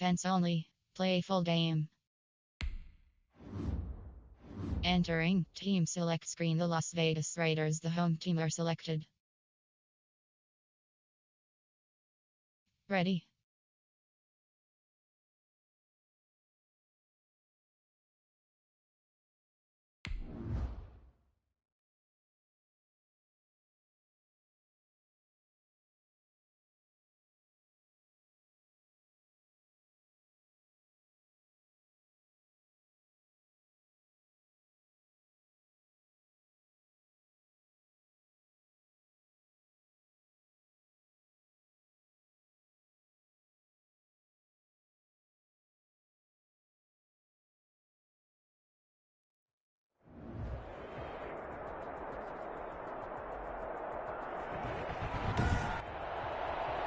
Pence only. Play full game. Entering team select screen. The Las Vegas Raiders, the home team, are selected. Ready.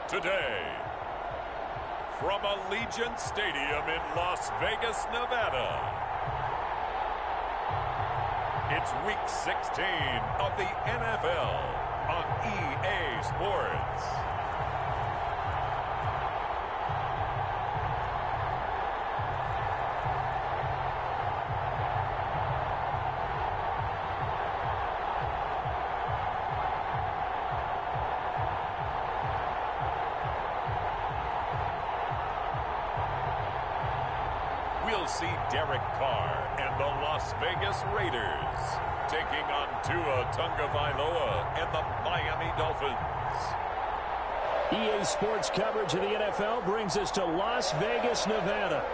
Today, from Allegiant Stadium in Las Vegas, Nevada, it's Week 16 of the NFL on EA Sports. We'll see Derek Carr and the Las Vegas Raiders taking on Tua Tagovailoa and the Miami Dolphins. EA Sports coverage of the NFL brings us to Las Vegas, Nevada.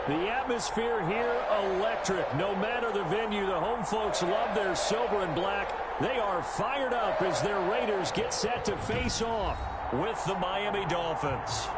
The atmosphere here, electric. No matter the venue, the home folks love their silver and black. They are fired up as their Raiders get set to face off with the Miami Dolphins.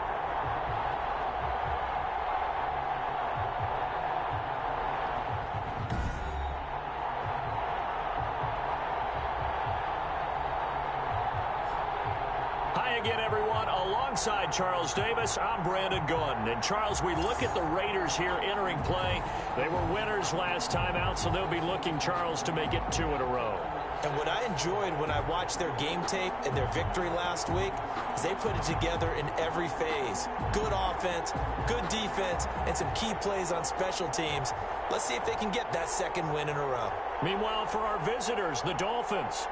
Alongside Charles Davis, I'm Brandon Gordon. And Charles, we look at the Raiders here entering play. They were winners last time out, so they'll be looking, Charles, to make it 2 in a row. And what I enjoyed when I watched their game tape and their victory last week is they put it together in every phase. Good offense, good defense, and some key plays on special teams. Let's see if they can get that second win in a row. Meanwhile, for our visitors, the Dolphins,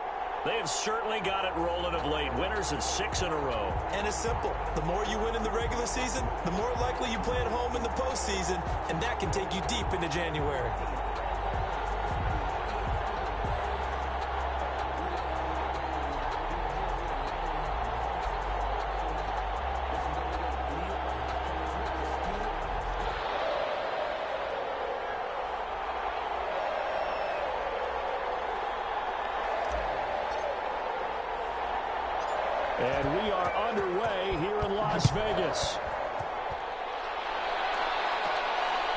they have certainly got it rolling of late. Winners of 6 in a row. And it's simple. The more you win in the regular season, the more likely you play at home in the postseason, and that can take you deep into January. And we are underway here in Las Vegas.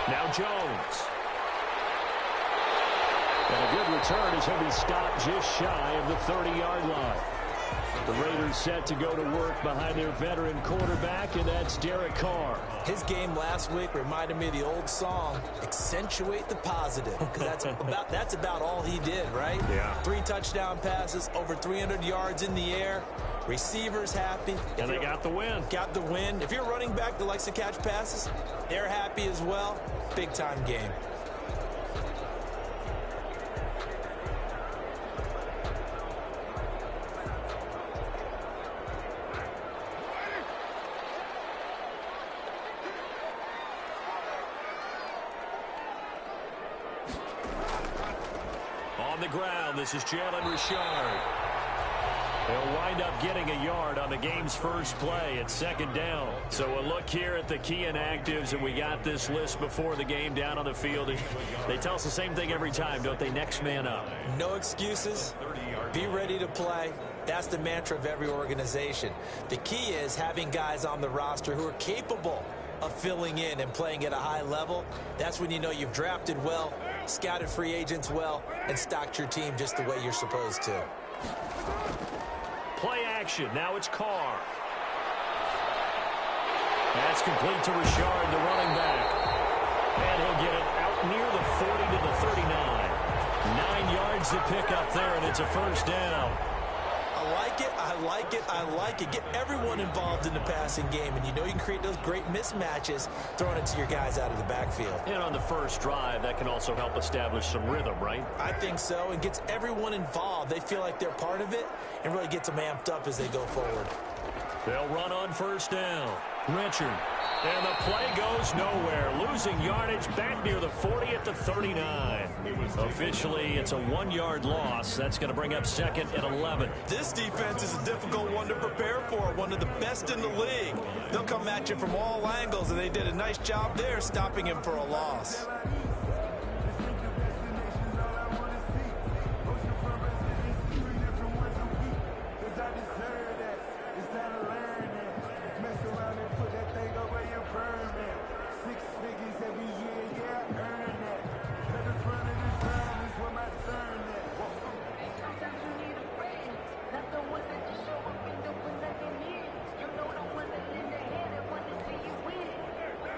Now Jones. And a good return as he'll be stopped just shy of the 30-yard line. The Raiders set to go to work behind their veteran quarterback, and that's Derek Carr. His game last week reminded me of the old song, Accentuate the Positive, because that's about all he did, right? Yeah. 3 touchdown passes, over 300 yards in the air, receivers happy. And they got the win. Got the win. If you're a running back that likes to catch passes, they're happy as well. Big-time game. On the ground, this is Jalen Richard. He'll wind up getting a yard on the game's first play at 2nd down. So a look here at the key inactives, and we got this list before the game down on the field. They tell us the same thing every time, don't they? Next man up. No excuses. Be ready to play. That's the mantra of every organization. The key is having guys on the roster who are capable of filling in and playing at a high level. That's when you know you've drafted well, scouted free agents well, and stocked your team just the way you're supposed to. Play action. Now it's Carr. That's complete to Richard, the running back. And he'll get it out near the 40 to the 39. 9 yards to pick up there, and it's a first down. I like it. I like it. I like it. Get everyone involved in the passing game, and you know you can create those great mismatches throwing it to your guys out of the backfield. And on the first drive, that can also help establish some rhythm, right? I think so, and gets everyone involved. They feel like they're part of it and really gets them amped up as they go forward. They'll run on first down. Richard. And the play goes nowhere. Losing yardage back near the 40 at the 39. Officially, it's a 1-yard loss. That's going to bring up second and 11. This defense is a difficult one to prepare for. One of the best in the league. They'll come at you from all angles, and they did a nice job there stopping him for a loss.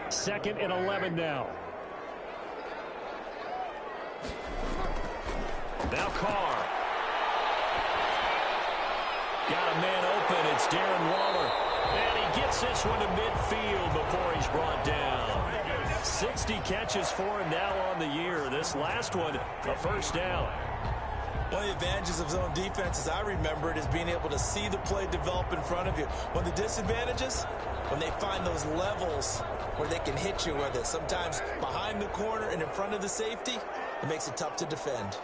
Second and 11 now. Now Carr. Got a man open. It's Darren Waller. And he gets this one to midfield before he's brought down. 60 catches for him now on the year. This last one, a first down. One of the advantages of zone defense, as I remember it, is being able to see the play develop in front of you. One of the disadvantages, when they find those levels where they can hit you with it, sometimes behind the corner and in front of the safety, it makes it tough to defend.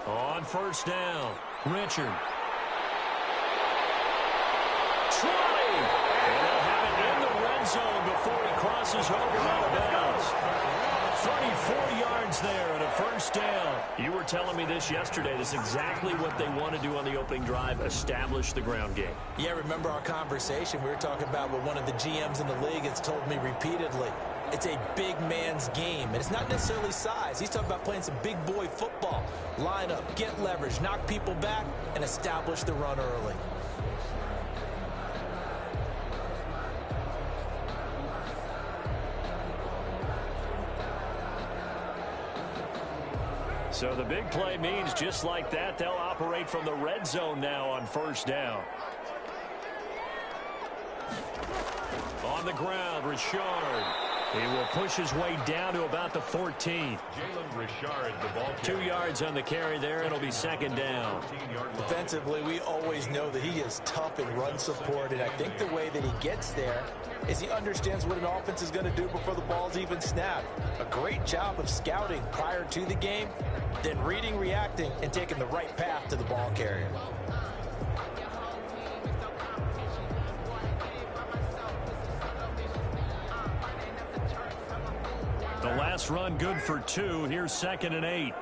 On first down, Richard. Trying. And they'll have it in the red zone before he crosses over out of bounds. 34 yards there and a first down. You were telling me this yesterday. This is exactly what they want to do on the opening drive, establish the ground game. Yeah, remember our conversation. We were talking about what one of the GMs in the league has told me repeatedly. It's a big man's game, and it's not necessarily size. He's talking about playing some big boy football. Line up, get leverage, knock people back, and establish the run early. So the big play means just like that, they'll operate from the red zone now on first down. On the ground, Richard. He will push his way down to about the 14. Jalen Richard, the ball 2 yards on the carry there. It'll be second down. Defensively, we always know that he is tough in run support, and I think the way that he gets there is he understands what an offense is going to do before the ball's even snapped. A great job of scouting prior to the game, then reading, reacting, and taking the right path to the ball carrier. The last run good for 2. Here's second and 8.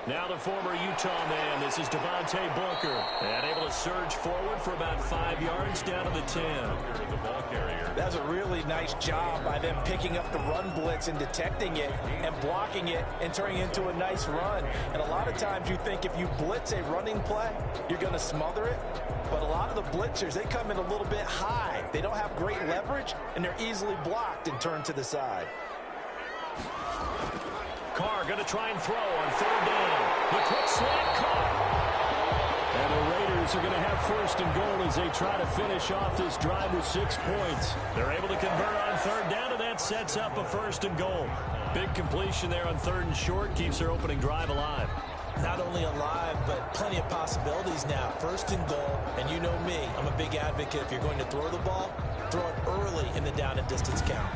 Now the former Utah man. This is Devontae Booker. And able to surge forward for about 5 yards down to the 10. That's a really nice job by them picking up the run blitz and detecting it and blocking it and turning it into a nice run. And a lot of times you think if you blitz a running play, you're going to smother it. But a lot of the blitzers, they come in a little bit high. They don't have great leverage, and they're easily blocked and turned to the side. Carr going to try and throw on third down. The quick slant caught. And the Raiders are going to have first and goal as they try to finish off this drive with 6 points. They're able to convert on third down, and that sets up a first and goal. Big completion there on third and short keeps their opening drive alive. Not only alive, but plenty of possibilities now. First and goal, and you know me, I'm a big advocate. If you're going to throw the ball, throw it early in the down and distance count.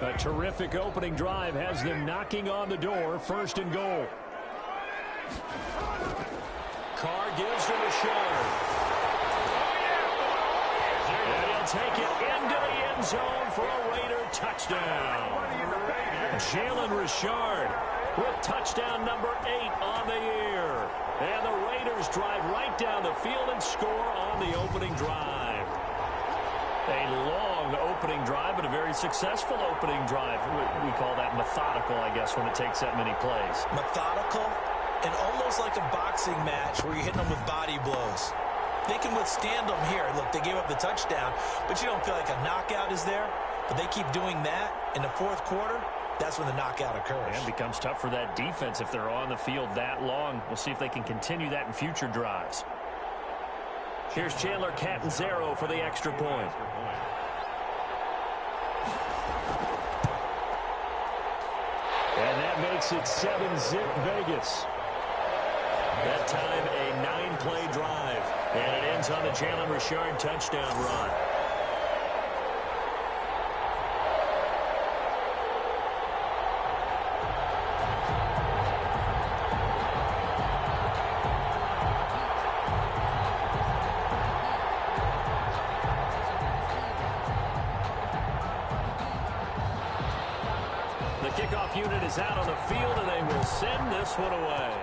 A terrific opening drive has them knocking on the door. First and goal. Carr gives to Richard. And he'll take it into the end zone for a Raider touchdown. Jalen Richard with touchdown number 8 on the year. And the Raiders drive right down the field and score on the opening drive. A long opening drive, but a very successful opening drive. We call that methodical, I guess, when it takes that many plays. Methodical and almost like a boxing match where you're hitting them with body blows. They can withstand them here. Look, they gave up the touchdown, but you don't feel like a knockout is there. But they keep doing that in the fourth quarter. That's when the knockout occurs. And it becomes tough for that defense if they're on the field that long. We'll see if they can continue that in future drives. Here's Chandler Catanzaro for the extra point. And that makes it 7-zip Vegas. That time a 9-play drive. And it ends on the Jalen Richard touchdown run. The kickoff unit is out on the field, and they will send this one away.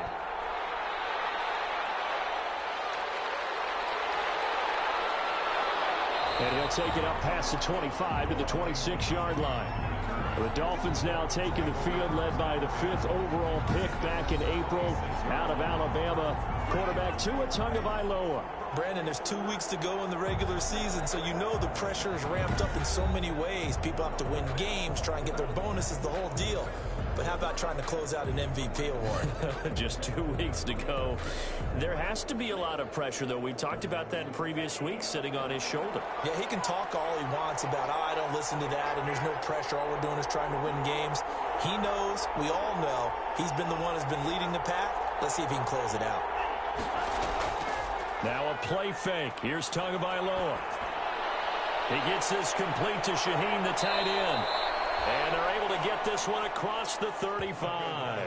And he'll take it up past the 25 to the 26-yard line. The Dolphins now taking the field, led by the 5th overall pick back in April out of Alabama, quarterback Tua Tagovailoa. Brandon, there's 2 weeks to go in the regular season, so you know the pressure is ramped up in so many ways. People have to win games, try and get their bonuses, the whole deal. But how about trying to close out an MVP award? Just 2 weeks to go. There has to be a lot of pressure, though. We talked about that in previous weeks, sitting on his shoulder. Yeah, he can talk all he wants about, I don't listen to that, and there's no pressure. All we're doing is trying to win games. He knows, we all know, he's been the one who's been leading the pack. Let's see if he can close it out. Now a play fake. Here's Tagovailoa. He gets this complete to Shaheen, the tight end. And they're able to get this one across the 35.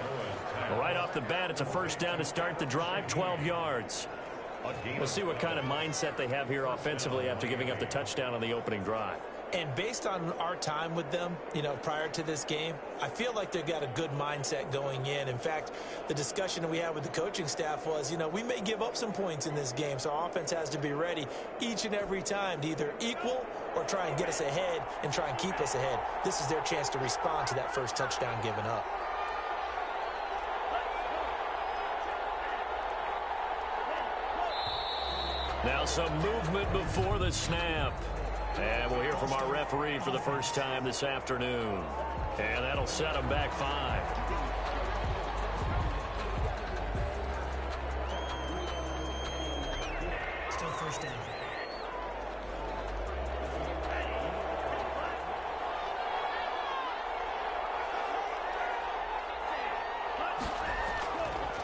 Right off the bat, it's a first down to start the drive, 12 yards. We'll see what kind of mindset they have here offensively after giving up the touchdown on the opening drive. And based on our time with them, prior to this game, I feel like they've got a good mindset going in. In fact, the discussion that we had with the coaching staff was, we may give up some points in this game, so our offense has to be ready each and every time to either equal or try and get us ahead and try and keep us ahead. This is their chance to respond to that first touchdown given up. Now some movement before the snap. And we'll hear from our referee for the first time this afternoon. And that'll set them back 5. Still first down.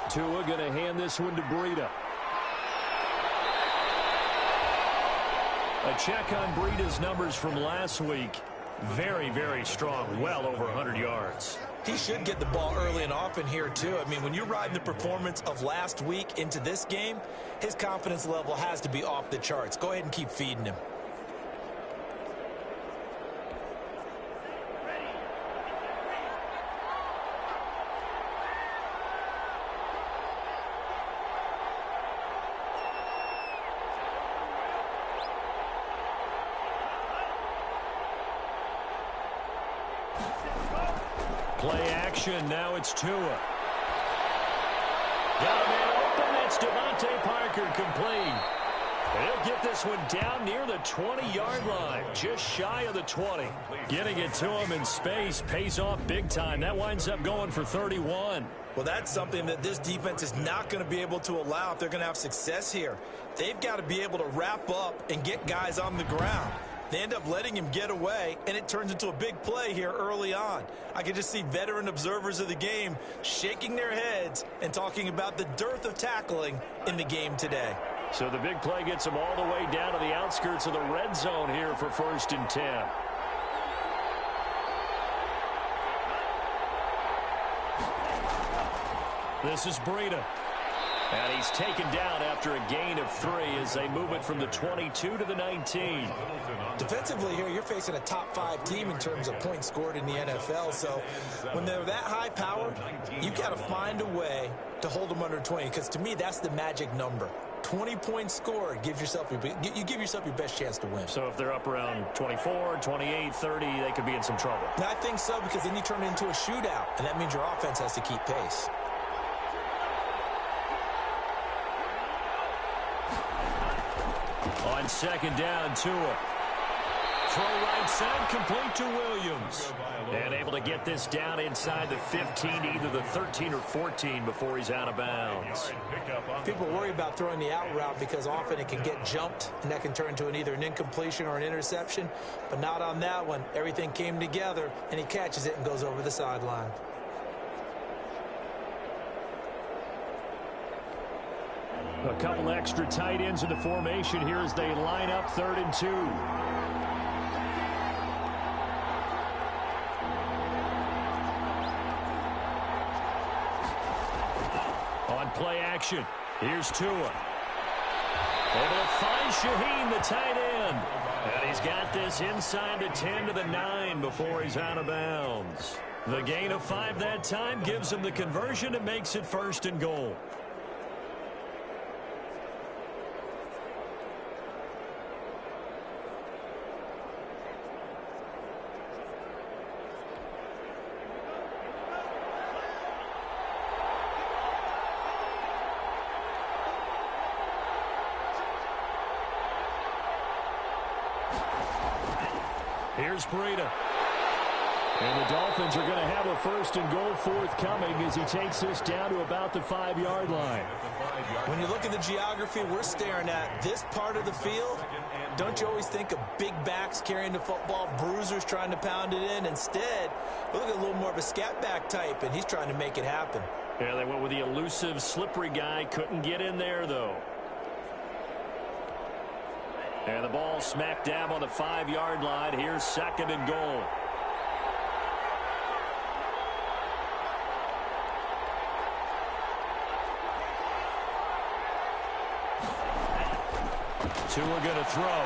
Tua going to hand this one to Breida. A check on Breida's numbers from last week. Very, very strong. Well over 100 yards. He should get the ball early and often here, too. I mean, when you're riding the performance of last week into this game, his confidence level has to be off the charts. Go ahead and keep feeding him. Play action. Now it's Tua. Got a man open. It's Devontae Parker complete. And he'll get this one down near the 20-yard line. Just shy of the 20. Getting it to him in space pays off big time. That winds up going for 31. Well, that's something that this defense is not going to be able to allow if they're going to have success here. They've got to be able to wrap up and get guys on the ground. They end up letting him get away, and it turns into a big play here early on. I can just see veteran observers of the game shaking their heads and talking about the dearth of tackling in the game today. So the big play gets them all the way down to the outskirts of the red zone here for 1st and 10. This is Breida. And he's taken down after a gain of 3 as they move it from the 22 to the 19. Defensively here, you're facing a top 5 team in terms of points scored in the NFL. So when they're that high powered, you've got to find a way to hold them under 20. Because to me, that's the magic number. 20-point score gives yourself you give yourself your best chance to win. So if they're up around 24, 28, 30, they could be in some trouble. I think so, because then you turn it into a shootout, and that means your offense has to keep pace. On second down, Tua. Throw right side, complete to Williams. And able to get this down inside the 15, either the 13 or 14 before he's out of bounds. People worry about throwing the out route because often it can get jumped, and that can turn into either an incompletion or an interception. But not on that one. Everything came together, and he catches it and goes over the sideline. A couple extra tight ends in the formation here as they line up 3rd and 2. On play action, here's Tua. Able to find Shaheen, the tight end. And he's got this inside the 10 to the 9 before he's out of bounds. The gain of 5 that time gives him the conversion and makes it 1st and goal. Here's Breida. And the Dolphins are going to have a 1st and goal forthcoming as he takes this down to about the 5-yard line. When you look at the geography we're staring at, this part of the field, don't you always think of big backs carrying the football, bruisers trying to pound it in? Instead, we look at a little more of a scat back type, and he's trying to make it happen. Yeah, they went with the elusive, slippery guy. Couldn't get in there, though. And the ball smack dab on the 5-yard line. Here's 2nd and goal. Tua going to throw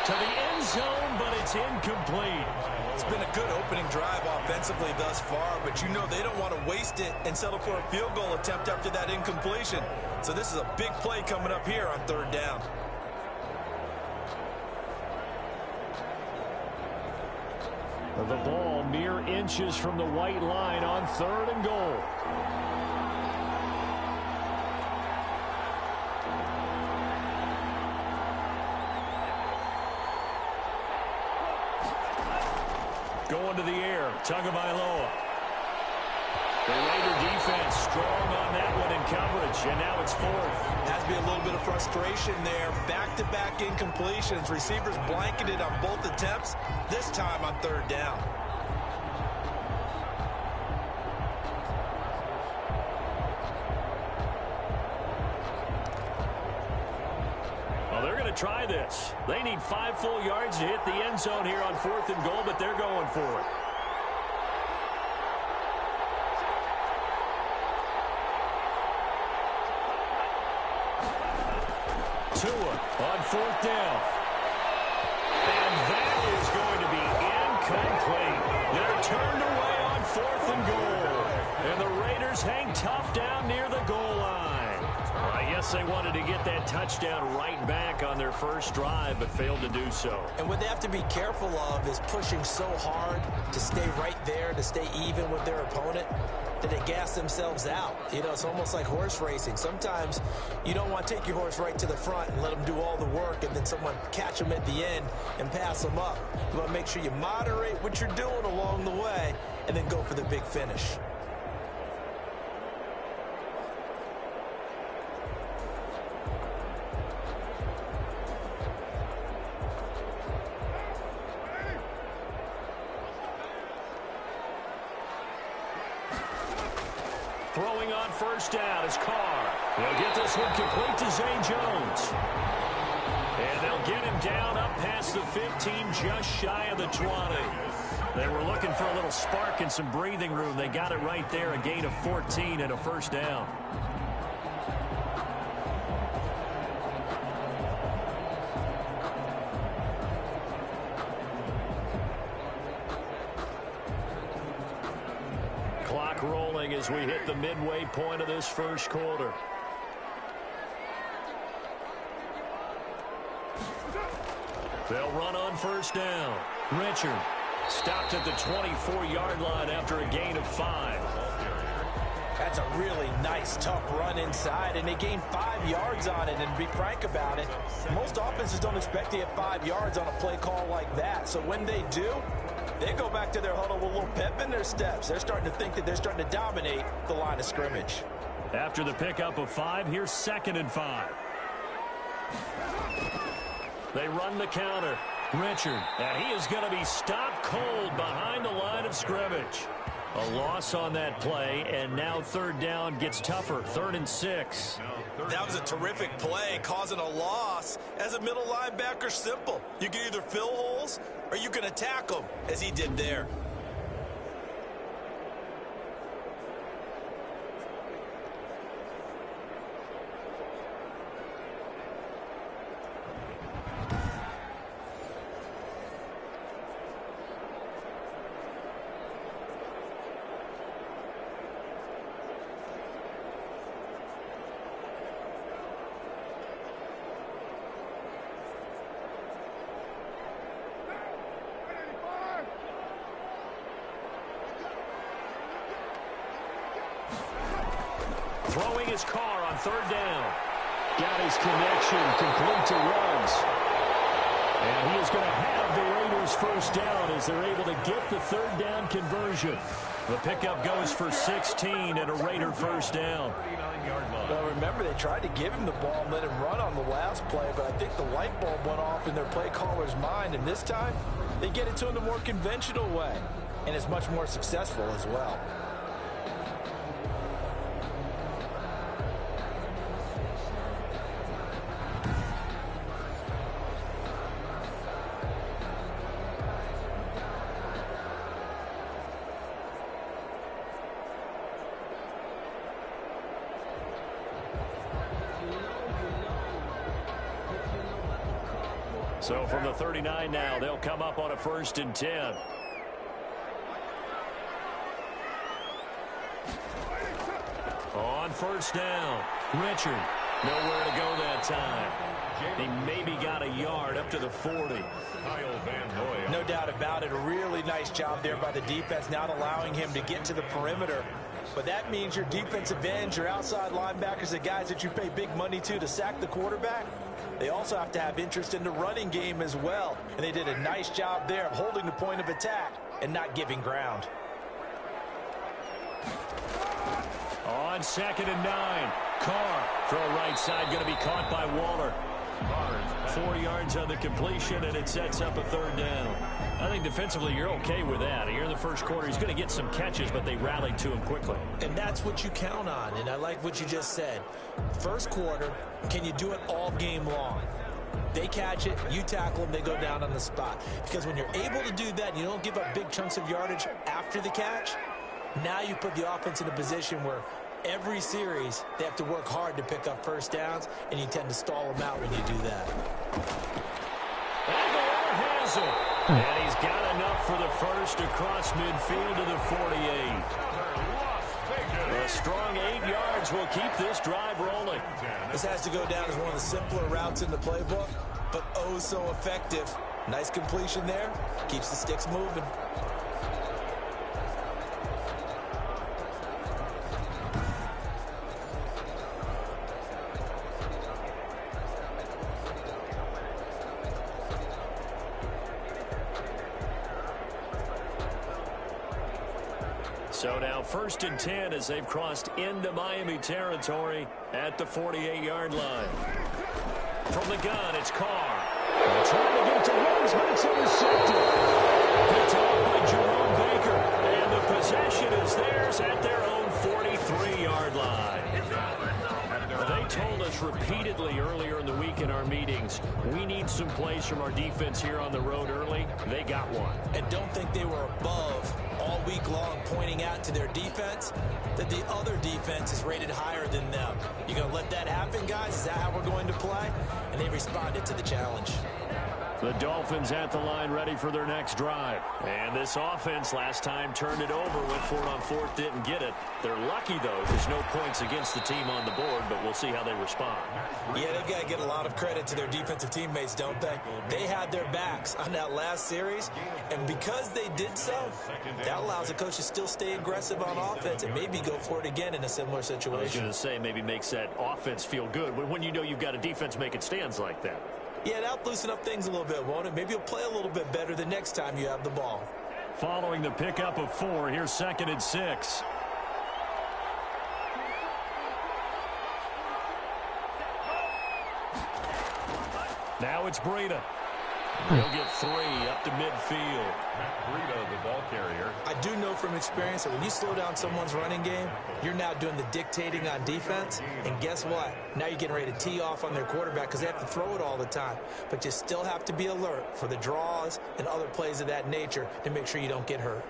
to the end zone, but it's incomplete. It's been a good opening drive offensively thus far, but you know they don't want to waste it and settle for a field goal attempt after that incompletion. So this is a big play coming up here on 3rd down. The ball mere inches from the white line on 3rd and goal. Going to the air, Tagovailoa. The Raider defense strong on that one in coverage, and now it's 4th. Has to be a little bit of frustration there. Back-to-back incompletions. Receivers blanketed on both attempts, this time on 3rd down. Well, they're going to try this. They need 5 full yards to hit the end zone here on 4th and goal, but they're going for it. Tua on 4th down. And that is going to be incomplete. They're turned away on 4th and goal. And the Raiders hang tough down near the goal line. Well, I guess they wanted to get that touchdown right back on their first drive, but failed to do so. And what they have to be careful of is pushing so hard to stay right there, to stay even with their opponent, that they gas themselves out. You know, it's almost like horse racing. Sometimes you don't want to take your horse right to the front and let them do all the work and then someone catch them at the end and pass them up. You want to make sure you moderate what you're doing along the way and then go for the big finish. Throwing on 1st down is Carr. They'll get this one complete to Zay Jones. And they'll get him down up past the 15, just shy of the 20. They were looking for a little spark and some breathing room. They got it right there, a gain of 14 and a 1st down. Clock rolling as we hit the midway point of this 1st quarter. They'll run on first down. Richard stopped at the 24-yard line after a gain of 5. That's a really nice, tough run inside, and they gained 5 yards on it. And to be frank about it, most offenses don't expect to get 5 yards on a play call like that. So when they do, they go back to their huddle with a little pep in their steps. They're starting to think that they're starting to dominate the line of scrimmage. After the pickup of 5, here's 2nd and 5. They run the counter. Richard, and he is going to be stopped cold behind the line of scrimmage. A loss on that play, and now 3rd down gets tougher. 3rd and 6. That was a terrific play, causing a loss. As a middle linebacker, simple. You can either fill holes or you can attack them, as he did there. Throwing his car on 3rd down. Got his connection complete to Ruggs. And he is going to have the Raiders first down as they're able to get the 3rd down conversion. The pickup goes for 16 and a Raider first down. Well, remember, they tried to give him the ball and let him run on the last play, but I think the light bulb went off in their play caller's mind, and this time they get it to him the more conventional way, and it's much more successful as well. So from the 39 now, they'll come up on a 1st and 10. On 1st down, Richard. Nowhere to go that time. He maybe got a yard up to the 40. No doubt about it. A really nice job there by the defense, not allowing him to get to the perimeter. But that means your defensive ends, your outside linebackers, the guys that you pay big money to sack the quarterback, they also have to have interest in the running game as well. And they did a nice job there of holding the point of attack and not giving ground. On 2nd and 9, Carr, throw right side, going to be caught by Waller. 4 yards on the completion, and it sets up a 3rd down. I think defensively you're okay with that. Here in the first quarter, he's going to get some catches, but they rallied to him quickly. And that's what you count on, and I like what you just said. First quarter, can you do it all game long? They catch it, you tackle them, they go down on the spot. Because when you're able to do that, and you don't give up big chunks of yardage after the catch, now you put the offense in a position where every series they have to work hard to pick up first downs, and you tend to stall them out when you do that. Aguilar has it. And he's got enough for the first across midfield to the 48. A strong 8 yards will keep this drive rolling. This has to go down as one of the simpler routes in the playbook, but oh so effective. Nice completion there. Keeps the sticks moving. So now 1st and 10 as they've crossed into Miami territory at the 48-yard line. From the gun, it's Carr. They're trying to get to Ruggs, but it's intercepted. Picked off by Jerome Baker. And the possession is theirs at their own 43-yard line. They told us repeatedly earlier in the week in our meetings, we need some plays from our defense here on the road early. They got one. And don't think they were above all week long pointing out to their defense that the other defense is rated higher than them. You going to let that happen, guys? Is that how we're going to play? And they responded to the challenge. The Dolphins at the line ready for their next drive. And this offense last time turned it over, went for it on fourth, didn't get it. They're lucky, though. There's no points against the team on the board, but we'll see how they respond. Yeah, they've got to get a lot of credit to their defensive teammates, don't they? They had their backs on that last series, and because they did so, that allows the coach to still stay aggressive on offense and maybe go for it again in a similar situation. I was going to say, maybe makes that offense feel good when you know you've got a defense making stands like that. Yeah, that'll loosen up things a little bit, won't it? Maybe you'll play a little bit better the next time you have the ball. Following the pickup of 4, here's 2nd and 6. Now it's Breida. He'll get 3 up to midfield. Breida, the ball carrier. I do know from experience that when you slow down someone's running game, you're now doing the dictating on defense. And guess what? Now you're getting ready to tee off on their quarterback because they have to throw it all the time. But you still have to be alert for the draws and other plays of that nature to make sure you don't get hurt.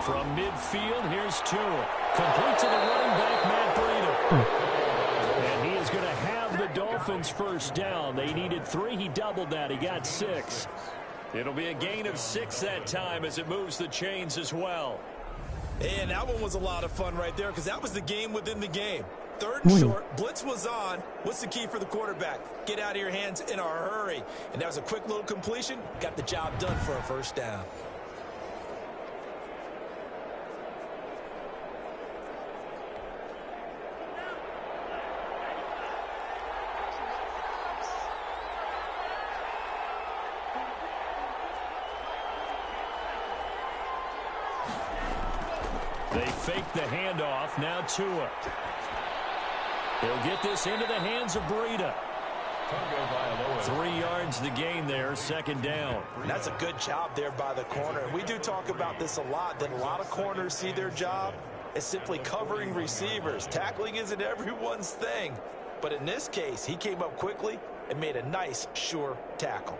From midfield, here's Tua. Complete to the running back, Matt Breida. And he is going to have the Dolphins first down. They needed 3. He doubled that. He got 6. It'll be a gain of 6 that time as it moves the chains as well. And that one was a lot of fun right there because that was the game within the game. 3rd and short, blitz was on. What's the key for the quarterback? Get out of your hands in a hurry. And that was a quick little completion. Got the job done for a first down. They fake the handoff. Now Tua. He'll get this into the hands of Breida. 3 yards the gain there, 2nd down. That's a good job there by the corner. We do talk about this a lot, that a lot of corners see their job as simply covering receivers. Tackling isn't everyone's thing. But in this case, he came up quickly and made a nice, sure tackle.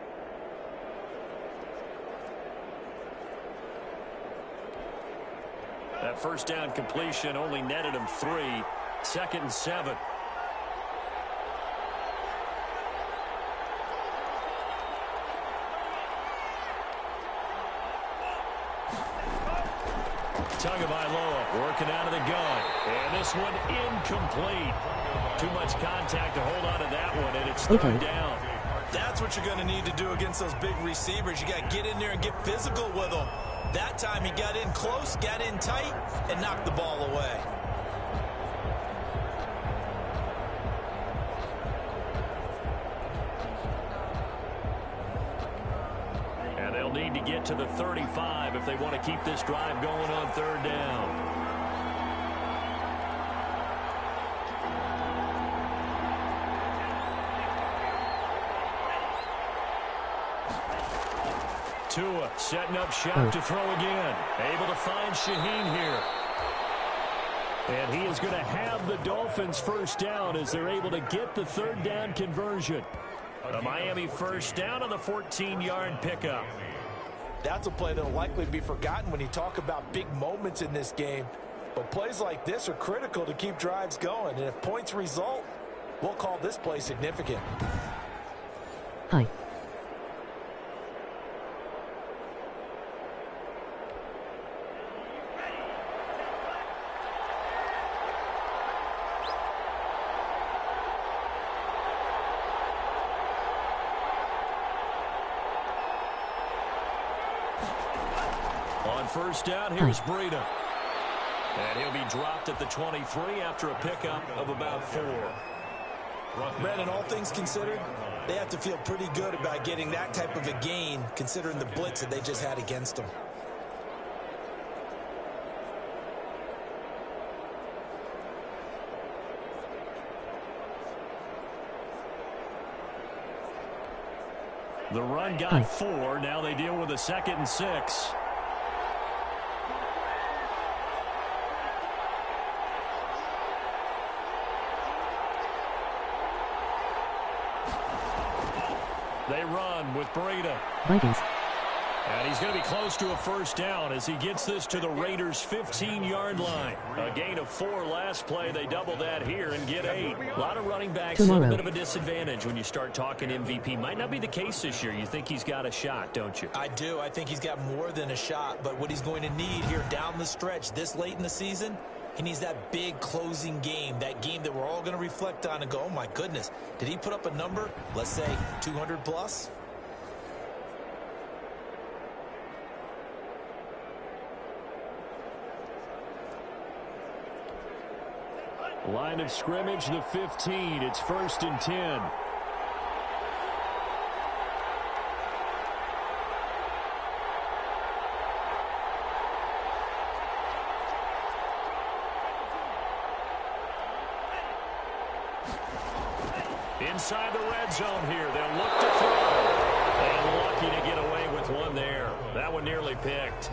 That first down completion only netted him 3. 2nd and 7. Tagovailoa working out of the gun. And this one incomplete. Too much contact to hold on to that one, and it's 3rd down. That's what you're going to need to do against those big receivers. You got to get in there and get physical with them. That time he got in close, got in tight, and knocked the ball away. And they'll need to get to the 35 if they want to keep this drive going on 3rd down. Tua setting up shop to throw again. Able to find Shaheen here. And he is going to have the Dolphins first down as they're able to get the 3rd down conversion. The Miami first down on the 14-yard pickup. That's a play that will likely be forgotten when you talk about big moments in this game. But plays like this are critical to keep drives going. And if points result, we'll call this play significant. Hi. On first down, here's Breida. And he'll be dropped at the 23 after a pickup of about 4. Brandon, all things considered, they have to feel pretty good about getting that type of a gain, considering the blitz that they just had against them. The run got 4. Now they deal with a 2nd and 6. They run with Breida. Vikings. And he's going to be close to a first down as he gets this to the Raiders' 15-yard line. A gain of 4 last play. They double that here and get 8. A lot of running backs, a little bit of a disadvantage when you start talking MVP. Might not be the case this year. You think he's got a shot, don't you? I do. I think he's got more than a shot. But what he's going to need here down the stretch this late in the season, he needs that big closing game, that game that we're all going to reflect on and go, oh, my goodness, did he put up a number, let's say 200 plus? Line of scrimmage, the 15. It's 1st and 10. Inside the red zone here. They'll look to throw. And lucky to get away with one there. That one nearly picked.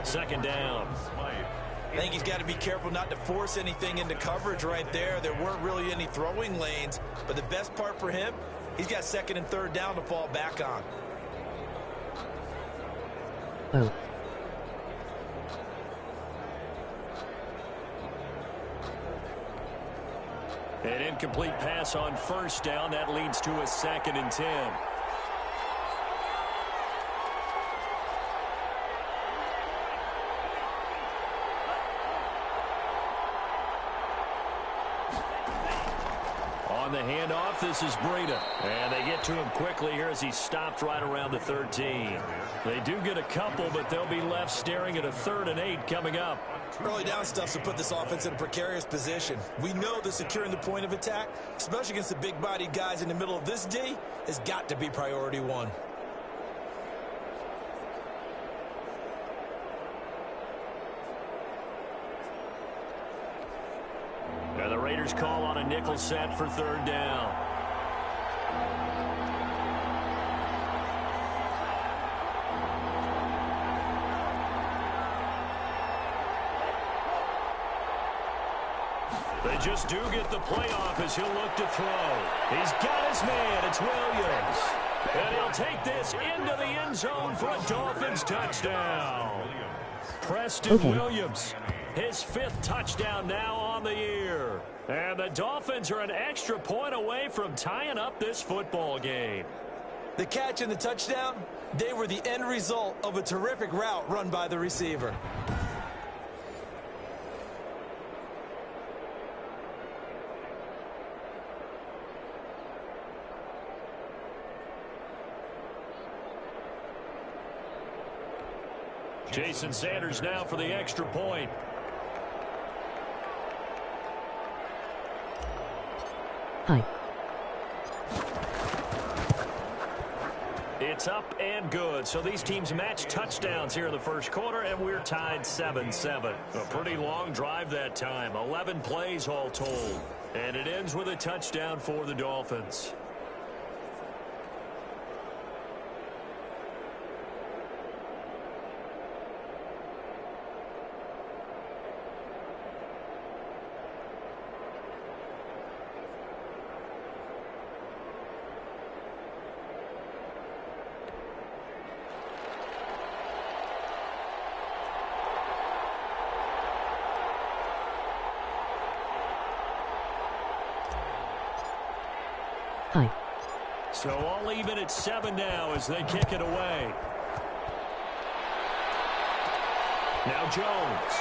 2nd down. I think he's got to be careful not to force anything into coverage right there. There weren't really any throwing lanes, but the best part for him, he's got 2nd and 3rd down to fall back on. Oh. An incomplete pass on 1st down. That leads to a 2nd and 10. On the handoff, this is Breida. And they get to him quickly here as he stopped right around the 13. They do get a couple, but they'll be left staring at a 3rd and 8 coming up. Early down stuff to put this offense in a precarious position. We know that securing the point of attack, especially against the big-bodied guys in the middle of this D, has got to be priority 1. Now the Raiders call on a nickel set for 3rd down. They just do get the playoff as he'll look to throw. He's got his man. It's Williams. And he'll take this into the end zone for a Dolphins touchdown. Preston Williams, his 5th touchdown now on the year. And the Dolphins are an extra point away from tying up this football game. The catch and the touchdown, they were the end result of a terrific route run by the receiver. Jason Sanders now for the extra point. Hi. It's up and good. So these teams match touchdowns here in the 1st quarter, and we're tied 7-7. A pretty long drive that time. 11 plays all told. And it ends with a touchdown for the Dolphins. Hi. So all even at 7 now as they kick it away. Now Jones.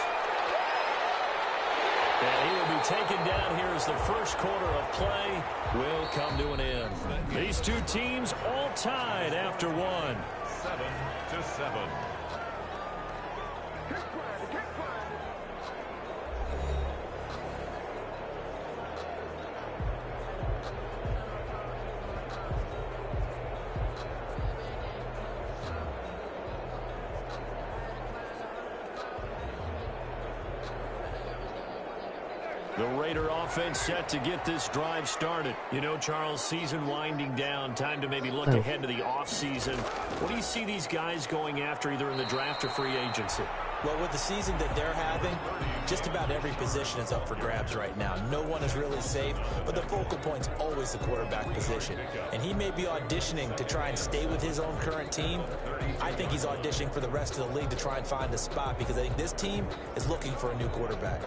And he will be taken down here as the 1st quarter of play will come to an end. These two teams all tied after 1. 7-7. The Raider offense set to get this drive started. You know, Charles, season winding down. Time to maybe look ahead to the offseason. What do you see these guys going after either in the draft or free agency? Well, with the season that they're having, just about every position is up for grabs right now. No one is really safe, but the focal point's always the quarterback position. And he may be auditioning to try and stay with his own current team. I think he's auditioning for the rest of the league to try and find a spot because I think this team is looking for a new quarterback.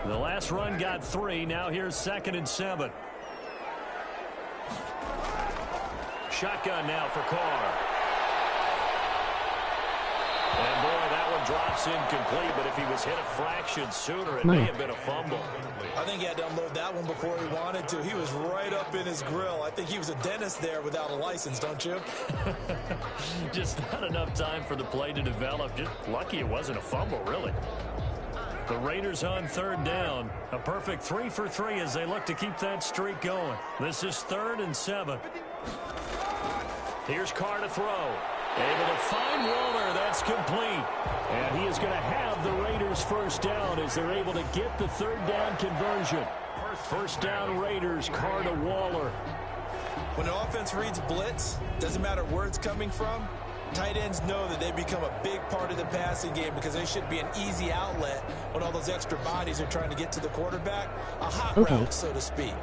The last run got 3. Now here's 2nd and 7. Shotgun now for Carr. And boy, that one drops incomplete, but if he was hit a fraction sooner, it may have been a fumble. I think he had to unload that one before he wanted to. He was right up in his grill. I think he was a dentist there without a license, don't you? Just not enough time for the play to develop. Just lucky it wasn't a fumble, really. The Raiders on 3rd down. A perfect 3 for 3 as they look to keep that streak going. This is 3rd and 7. Here's Carr to throw. Able to find Waller. That's complete. And he is going to have the Raiders first down as they're able to get the 3rd down conversion. First down Raiders, Carr to Waller. When the offense reads blitz, doesn't matter where it's coming from, tight ends know that they become a big part of the passing game because they should be an easy outlet when all those extra bodies are trying to get to the quarterback. A hot route, so to speak.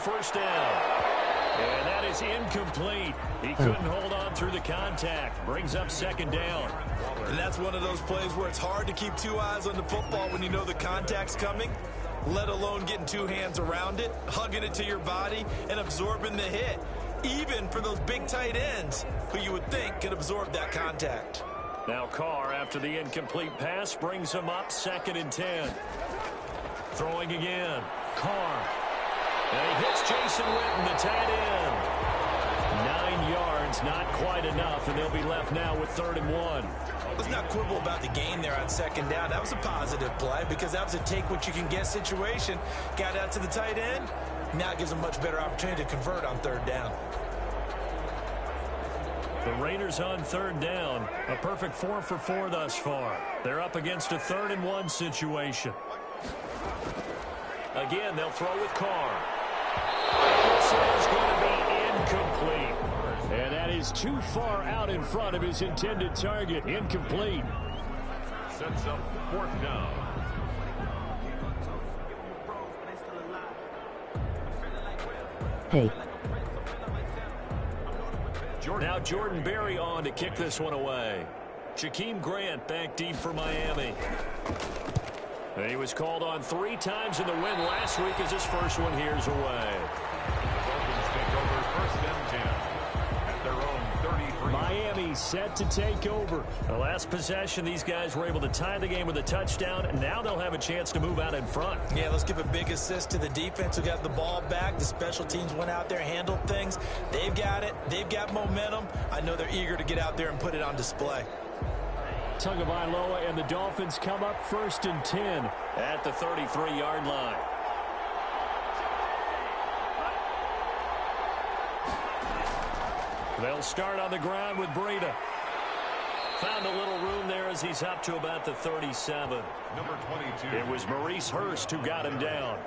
First down. And that is incomplete. He couldn't hold on through the contact. Brings up 2nd down. And that's one of those plays where it's hard to keep 2 eyes on the football when you know the contact's coming, let alone getting 2 hands around it, hugging it to your body, and absorbing the hit. Even for those big tight ends who you would think could absorb that contact. Now Carr, after the incomplete pass, brings him up 2nd and 10. Throwing again. Carr. And he hits Jason Witten, the tight end. 9 yards, not quite enough, and they'll be left now with 3rd and 1. Let's not quibble about the gain there on 2nd down. That was a positive play because that was a take-what-you-can-get situation. Got out to the tight end. Now it gives them a much better opportunity to convert on 3rd down. The Raiders on 3rd down. A perfect 4 for 4 thus far. They're up against a 3rd and 1 situation. Again, they'll throw with Carr. This is going to be incomplete. And that is too far out in front of his intended target. Incomplete. Sets up 4th down. Hey. Now Jordan Berry on to kick this one away. Jakeem Grant back deep for Miami. And he was called on 3 times in the win last week as his first one here's away. The Dolphins take over 1st and 10 at their own 33. Miami set to take over. The last possession, these guys were able to tie the game with a touchdown, and now they'll have a chance to move out in front. Yeah, let's give a big assist to the defense who got the ball back. The special teams went out there, handled things. They've got it. They've got momentum. I know they're eager to get out there and put it on display. Tagovailoa and the Dolphins come up 1st and 10 at the 33-yard line. They'll start on the ground with Breida. Found a little room there as he's up to about the 37. Number 22. It was Maurice Hurst who got him down.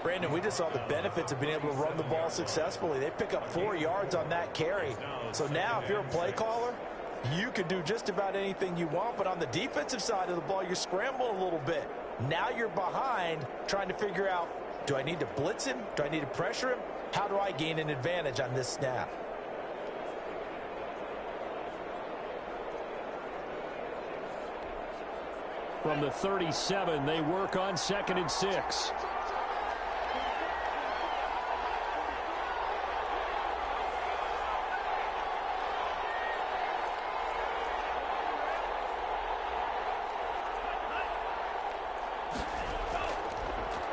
Brandon, we just saw the benefits of being able to run the ball successfully. They pick up 4 yards on that carry. So now if you're a play caller, you can do just about anything you want, but on the defensive side of the ball, you're scrambling a little bit. Now you're behind trying to figure out, do I need to blitz him? Do I need to pressure him? How do I gain an advantage on this snap? From the 37, they work on 2nd and 6.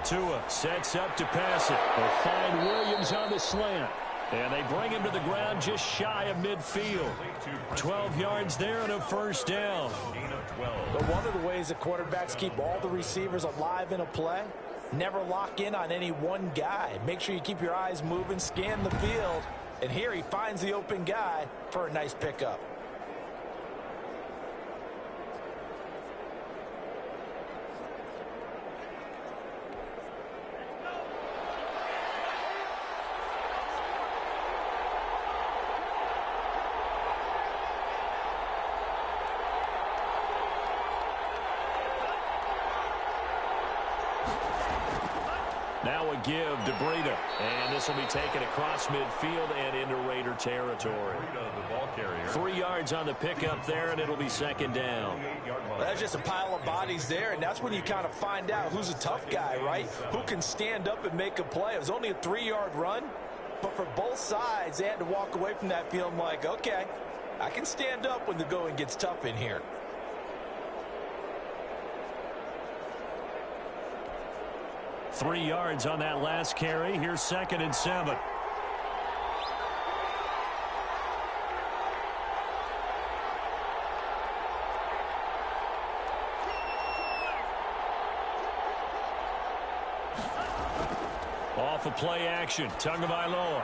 Tua sets up to pass it. They'll find Williams on the slant. And they bring him to the ground just shy of midfield. 12 yards there and a first down. But one of the ways that quarterbacks keep all the receivers alive in a play, never lock in on any one guy. Make sure you keep your eyes moving, scan the field. And here he finds the open guy for a nice pickup. Now a give to Breida. And this will be taken across midfield and into Raider territory. 3 yards on the pickup there, and it'll be second down. Well, that's just a pile of bodies there, and that's when you kind of find out who's a tough guy, right? Who can stand up and make a play. It was only a 3-yard run, but for both sides, they had to walk away from that feeling like, okay, I can stand up when the going gets tough in here. Three yards on that last carry. Here's 2nd and 7. Off of play action. Tagovailoa.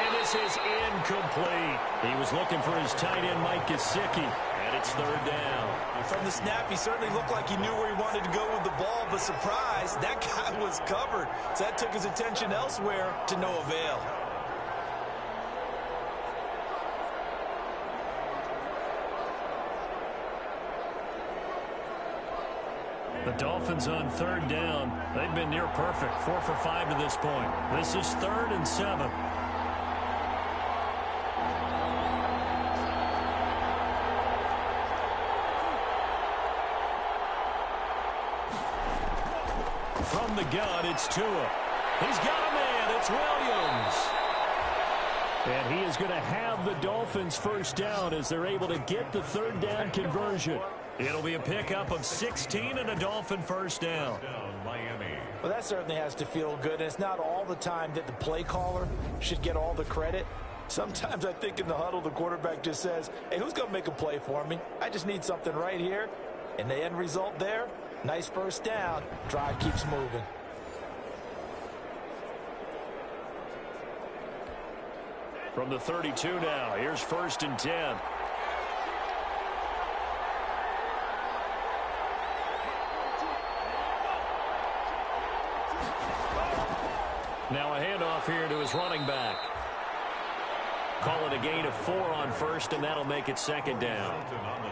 And this is incomplete. He was looking for his tight end, Mike Gesicki. And it's 3rd down. From the snap, he certainly looked like he knew where he wanted to go with the ball, but surprise, that guy was covered. So that took his attention elsewhere to no avail. The Dolphins on 3rd down. They've been near perfect. 4 for 5 to this point. This is 3rd and 7. From the gun, it's Tua. He's got a man. It's Williams. And he is going to have the Dolphins first down as they're able to get the 3rd down conversion. It'll be a pickup of 16 and a Dolphin first down. Well, that certainly has to feel good. And it's not all the time that the play caller should get all the credit. Sometimes I think in the huddle, the quarterback just says, hey, who's going to make a play for me? I just need something right here. And the end result there, nice first down. Drive keeps moving. From the 32 now, here's 1st and 10. Now a handoff here to his running back. Call it a gain of 4 on 1st, and that'll make it 2nd down.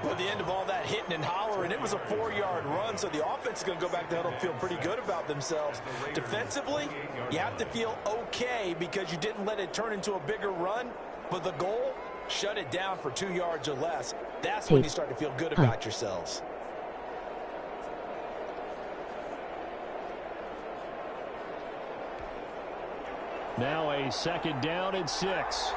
Well, at the end of all that hitting and hollering, it was a 4-yard run, so the offense is going to go back to huddle and feel pretty good about themselves. Defensively, you have to feel okay because you didn't let it turn into a bigger run, but the goal, shut it down for 2 yards or less. That's when you start to feel good about yourselves. Now a 2nd down and 6.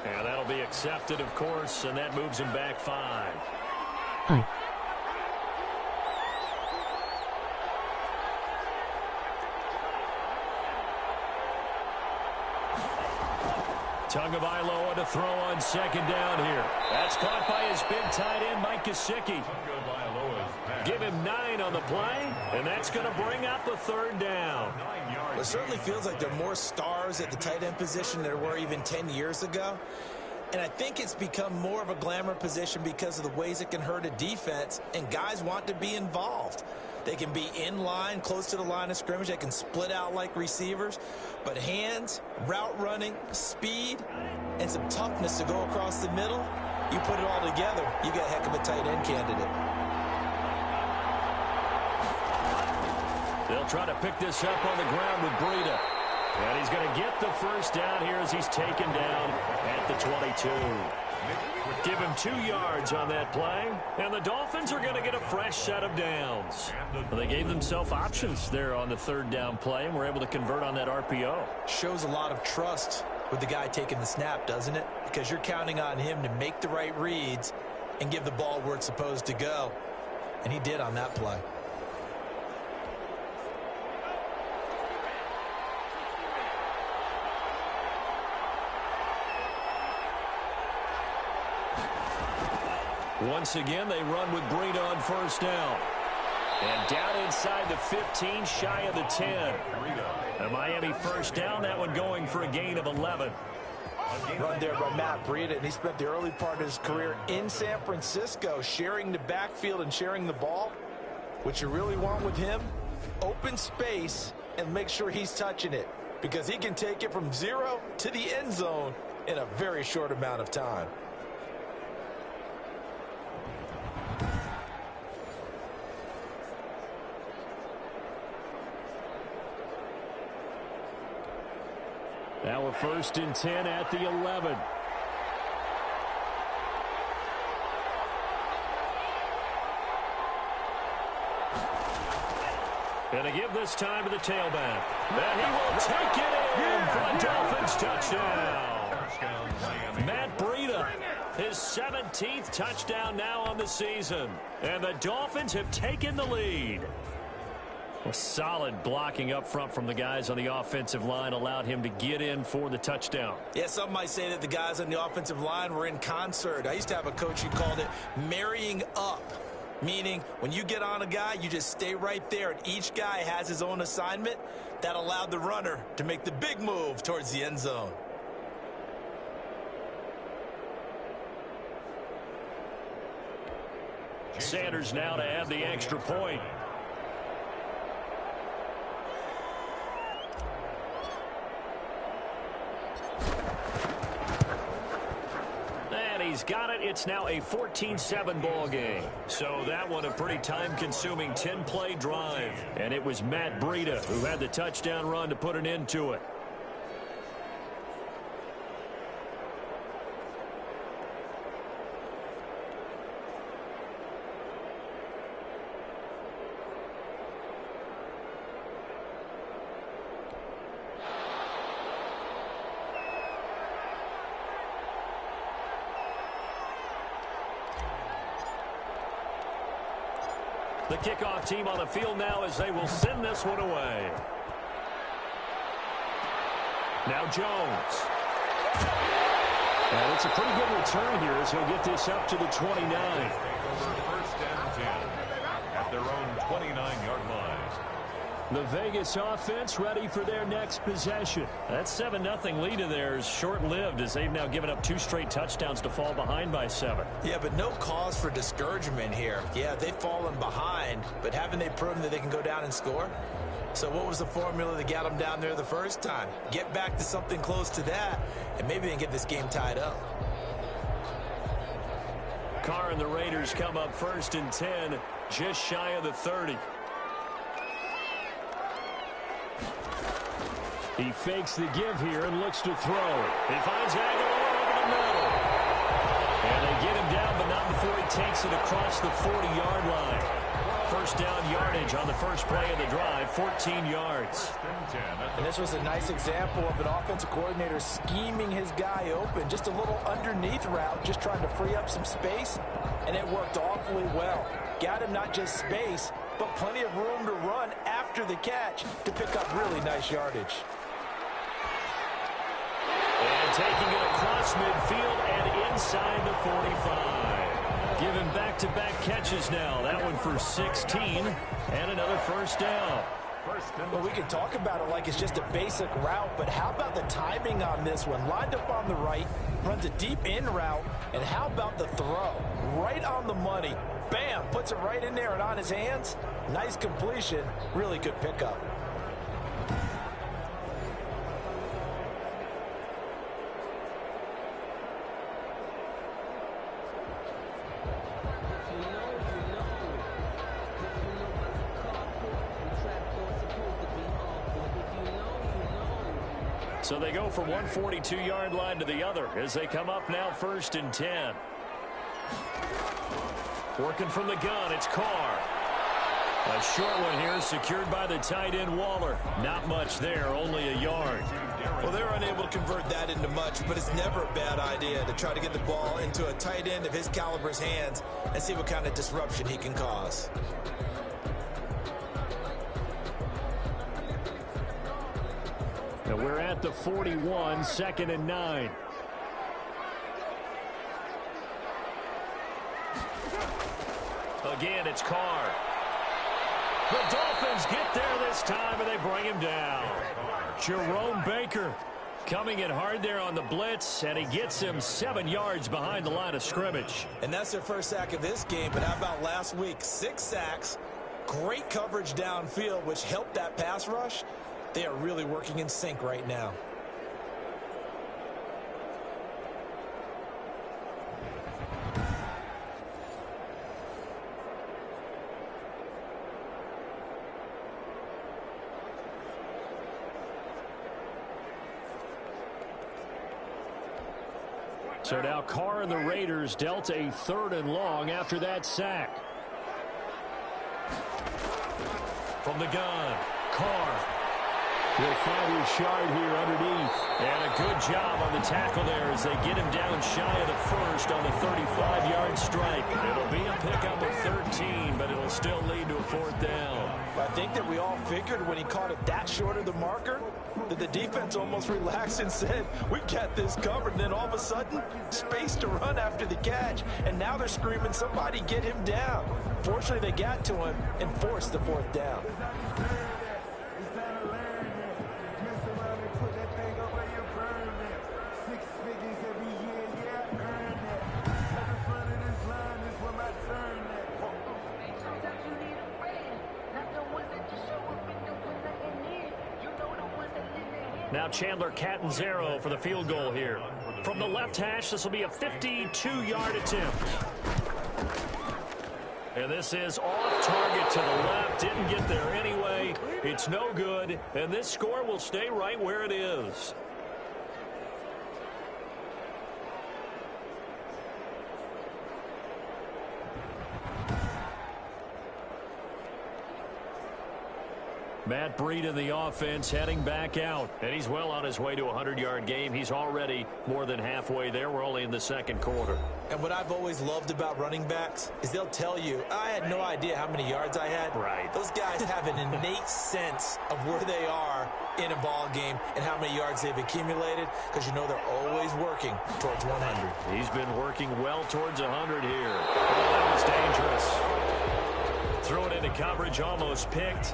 And that'll be accepted, of course, and that moves him back 5. Hi. Tagovailoa to throw on 2nd down here. That's caught by his big tight end, Mike Gesicki. Give him 9 on the play, and that's going to bring up a 3rd down. Well, it certainly feels like there are more stars at the tight end position than there were even 10 years ago. And I think it's become more of a glamour position because of the ways it can hurt a defense, and guys want to be involved. They can be in line, close to the line of scrimmage. They can split out like receivers. But hands, route running, speed, and some toughness to go across the middle, you put it all together, you got a heck of a tight end candidate. They'll try to pick this up on the ground with Breida. And he's going to get the first down here as he's taken down at the 22. Give him 2 yards on that play, and the Dolphins are going to get a fresh set of downs. Well, they gave themselves options there on the 3rd down play, and were able to convert on that RPO. Shows a lot of trust with the guy taking the snap, doesn't it? Because you're counting on him to make the right reads and give the ball where it's supposed to go. And he did on that play. Once again, they run with Breida on 1st down. And down inside the 15, shy of the 10. A Miami 1st down, that one going for a gain of 11. Run there by Matt Breida, and he spent the early part of his career in San Francisco sharing the backfield and sharing the ball. What you really want with him, open space and make sure he's touching it, because he can take it from 0 to the end zone in a very short amount of time. Now a 1st and 10 at the 11. And a give this time to the tailback. And he will take it in for a Dolphins touchdown. Matt Breida, his 17th touchdown now on the season. And the Dolphins have taken the lead. A solid blocking up front from the guys on the offensive line allowed him to get in for the touchdown. Yeah, some might say that the guys on the offensive line were in concert. I used to have a coach who called it marrying up, meaning when you get on a guy, you just stay right there, and each guy has his own assignment. That allowed the runner to make the big move towards the end zone. Sanders now to add the extra point. He's got it. It's now a 14-7 ball game. So that one a pretty time-consuming 10-play drive. And it was Matt Breida who had the touchdown run to put an end to it. The kickoff team on the field now as they will send this one away. Now Jones. And it's a pretty good return here as he'll get this up to the 29. Over 1st and 10 at their own 29-yard line. The Vegas offense ready for their next possession. That 7-0 lead of theirs short-lived as they've now given up 2 straight touchdowns to fall behind by 7. Yeah, but no cause for discouragement here. Yeah, they've fallen behind, but haven't they proven that they can go down and score? So what was the formula that got them down there the first time? Get back to something close to that, and maybe they can get this game tied up. Carr and the Raiders come up 1st and 10, just shy of the 30. He fakes the give here and looks to throw. He finds Aguilar over the middle. And they get him down, but not before he takes it across the 40-yard line. 1st down yardage on the first play of the drive, 14 yards. And this was a nice example of an offensive coordinator scheming his guy open. Just a little underneath route, just trying to free up some space, and it worked awfully well. Got him not just space, but plenty of room to run after the catch to pick up really nice yardage. And taking it across midfield and inside the 45. Given back-to-back catches now. That one for 16 and another 1st down. Well, we can talk about it like it's just a basic route, but how about the timing on this one? Lined up on the right, runs a deep in route, and how about the throw? Right on the money. Bam! Puts it right in there and on his hands. Nice completion. Really good pickup. So they go from 142-yard line to the other as they come up now 1st and 10. Working from the gun, it's Carr. A short one here secured by the tight end Waller. Not much there, only a yard. Well, they're unable to convert that into much, but it's never a bad idea to try to get the ball into a tight end of his caliber's hands and see what kind of disruption he can cause. And we're at the 41, 2nd and 9. Again, it's Carr. The Dolphins get there this time, and they bring him down. Jerome Baker coming in hard there on the blitz, and he gets him 7 yards behind the line of scrimmage. And that's their first sack of this game, but how about last week? 6 sacks, great coverage downfield, which helped that pass rush. They are really working in sync right now. So now Carr and the Raiders dealt a 3rd and long after that sack. From the gun, Carr. He'll find his shot here underneath. And a good job on the tackle there as they get him down shy of the first on the 35-yard strike. It'll be a pickup of 13, but it'll still lead to a 4th down. I think that we all figured when he caught it that short of the marker that the defense almost relaxed and said, we got this covered. And then all of a sudden, space to run after the catch. And now they're screaming, somebody get him down. Fortunately, they got to him and forced the 4th down. Now Chandler Catanzaro for the field goal here. From the left hash, this will be a 52-yard attempt. And this is off target to the left. Didn't get there anyway. It's no good. And this score will stay right where it is. Matt Breed in the offense heading back out. And he's well on his way to a 100-yard game. He's already more than halfway there. We're only in the 2nd quarter. And what I've always loved about running backs is they'll tell you, I had no idea how many yards I had. Right. Those guys have an innate sense of where they are in a ball game and how many yards they've accumulated because you know they're always working towards 100. He's been working well towards 100 here. Oh, that was dangerous. Throw it into coverage, almost picked.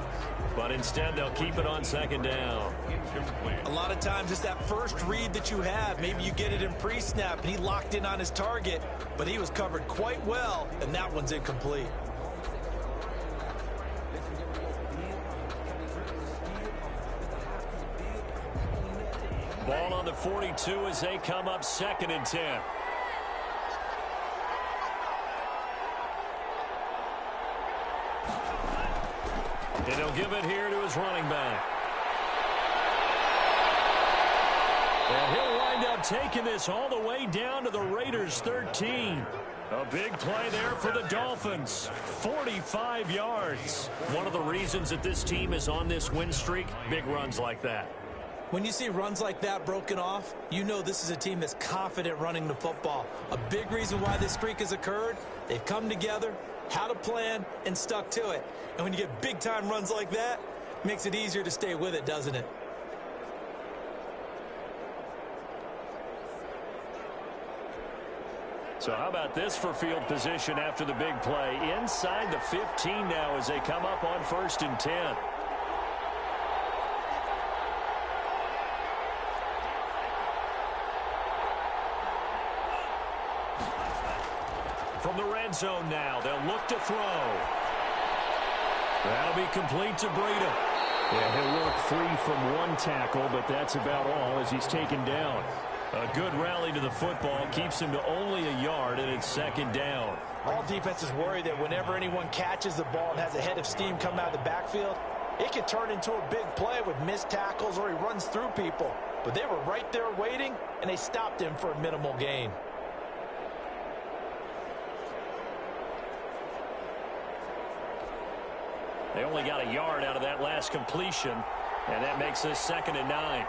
But instead, they'll keep it on 2nd down. A lot of times, it's that first read that you have. Maybe you get it in pre-snap, and he locked in on his target, but he was covered quite well, and that one's incomplete. Ball on the 42 as they come up 2nd and 10. And he'll give it here to his running back. And he'll wind up taking this all the way down to the Raiders' 13. A big play there for the Dolphins. 45 yards. One of the reasons that this team is on this win streak, big runs like that. When you see runs like that broken off, you know this is a team that's confident running the football. A big reason why this streak has occurred, they've come together, had a plan, and stuck to it. And when you get big-time runs like that, it makes it easier to stay with it, doesn't it? So how about this for field position after the big play? Inside the 15 now as they come up on 1st and 10. From the red zone now, they'll look to throw. That'll be complete to Breida. Yeah, he'll work free from one tackle, but that's about all as he's taken down. A good rally to the football keeps him to only a yard, and it's 2nd down. All defenses worry that whenever anyone catches the ball and has a head of steam come out of the backfield, It could turn into a big play with missed tackles or he runs through people. But they were right there waiting, and they stopped him for a minimal gain. They only got a yard out of that last completion, and that makes this 2nd and 9.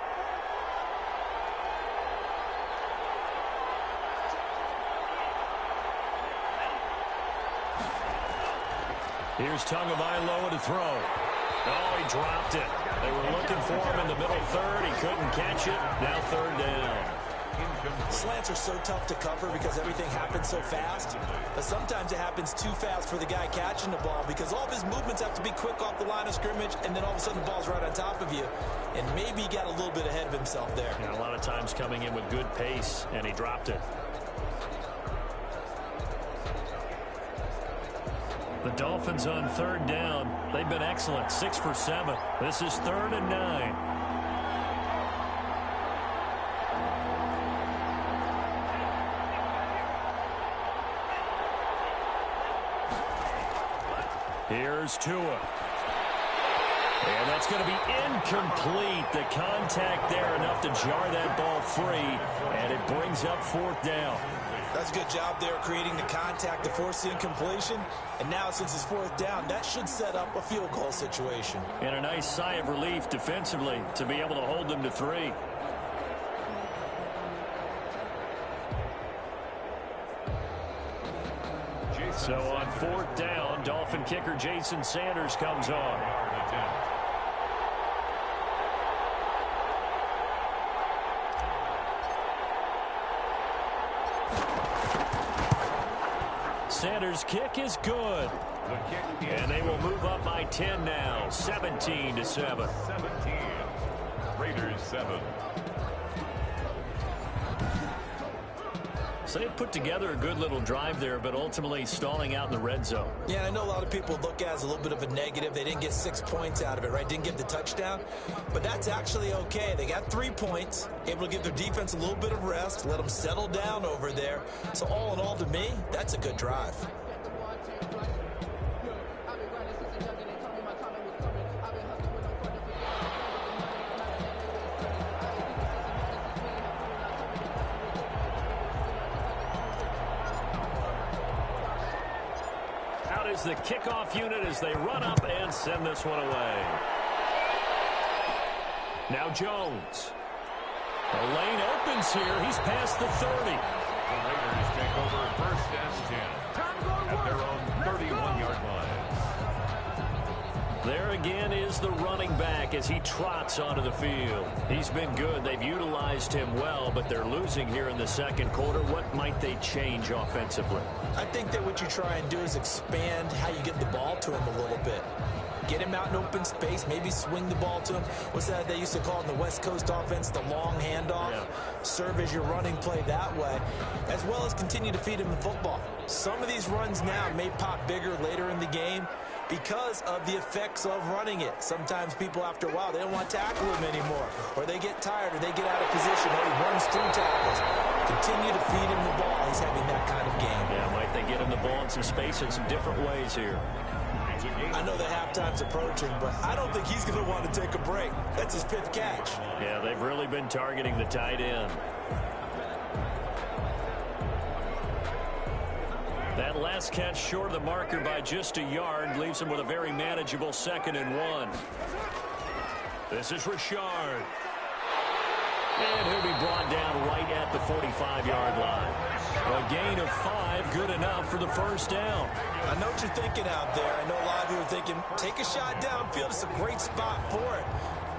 Here's Tagovailoa to throw. Oh, he dropped it. They were looking for him in the middle third. He couldn't catch it. Now 3rd down. Slants are so tough to cover because everything happens so fast. But sometimes it happens too fast for the guy catching the ball because all of his movements have to be quick off the line of scrimmage, and then all of a sudden the ball's right on top of you. And maybe he got a little bit ahead of himself there. Yeah, a lot of times coming in with good pace, and he dropped it. The Dolphins on 3rd down. They've been excellent, 6 for 7. This is 3rd and 9. Here's Tua. And that's going to be incomplete. The contact there enough to jar that ball free, and it brings up 4th down. That's a good job there creating the contact to force the incompletion. And now since it's 4th down, that should set up a field goal situation. And a nice sigh of relief defensively to be able to hold them to 3. So on 4th down, Dolphin kicker Jason Sanders comes on. Sanders' kick is good. And they will move up by 10 now, 17-7. 17. Raiders 7. So they put together a good little drive there, but ultimately stalling out in the red zone. Yeah, I know a lot of people look at it as a little bit of a negative. They didn't get 6 points out of it, right? Didn't get the touchdown. But that's actually okay. They got 3 points, able to give their defense a little bit of rest, let them settle down over there. So all in all, to me, that's a good drive. The kickoff unit as they run up and send this one away. Now Jones. The lane opens here. He's past the 30. The Raiders take over 1st and 10 at their own 31-yard line. There again is the running back as he trots onto the field. He's been good. They've utilized him well, but they're losing here in the 2nd quarter. What might they change offensively? I think that what you try and do is expand how you get the ball to him a little bit. Get him out in open space, maybe swing the ball to him. What's that they used to call in the West Coast offense, the long handoff? Yeah. Serve as your running play that way, as well as continue to feed him the football. Some of these runs now may pop bigger later in the game because of the effects of running it. Sometimes people, after a while, they don't want to tackle him anymore, or they get tired, or they get out of position, or he runs through tackles. Continue to feed him the ball. He's having that kind of game. Yeah, might they get him the ball in some space in some different ways here. I know that halftime's approaching, but I don't think he's going to want to take a break. That's his 5th catch. Yeah, they've really been targeting the tight end. That last catch short of the marker by just a yard leaves him with a very manageable 2nd and 1. This is Richard. And he'll be brought down right at the 45-yard line. A gain of 5, good enough for the 1st down. I know what you're thinking out there. I know a lot of you are thinking, take a shot downfield. It's a great spot for it.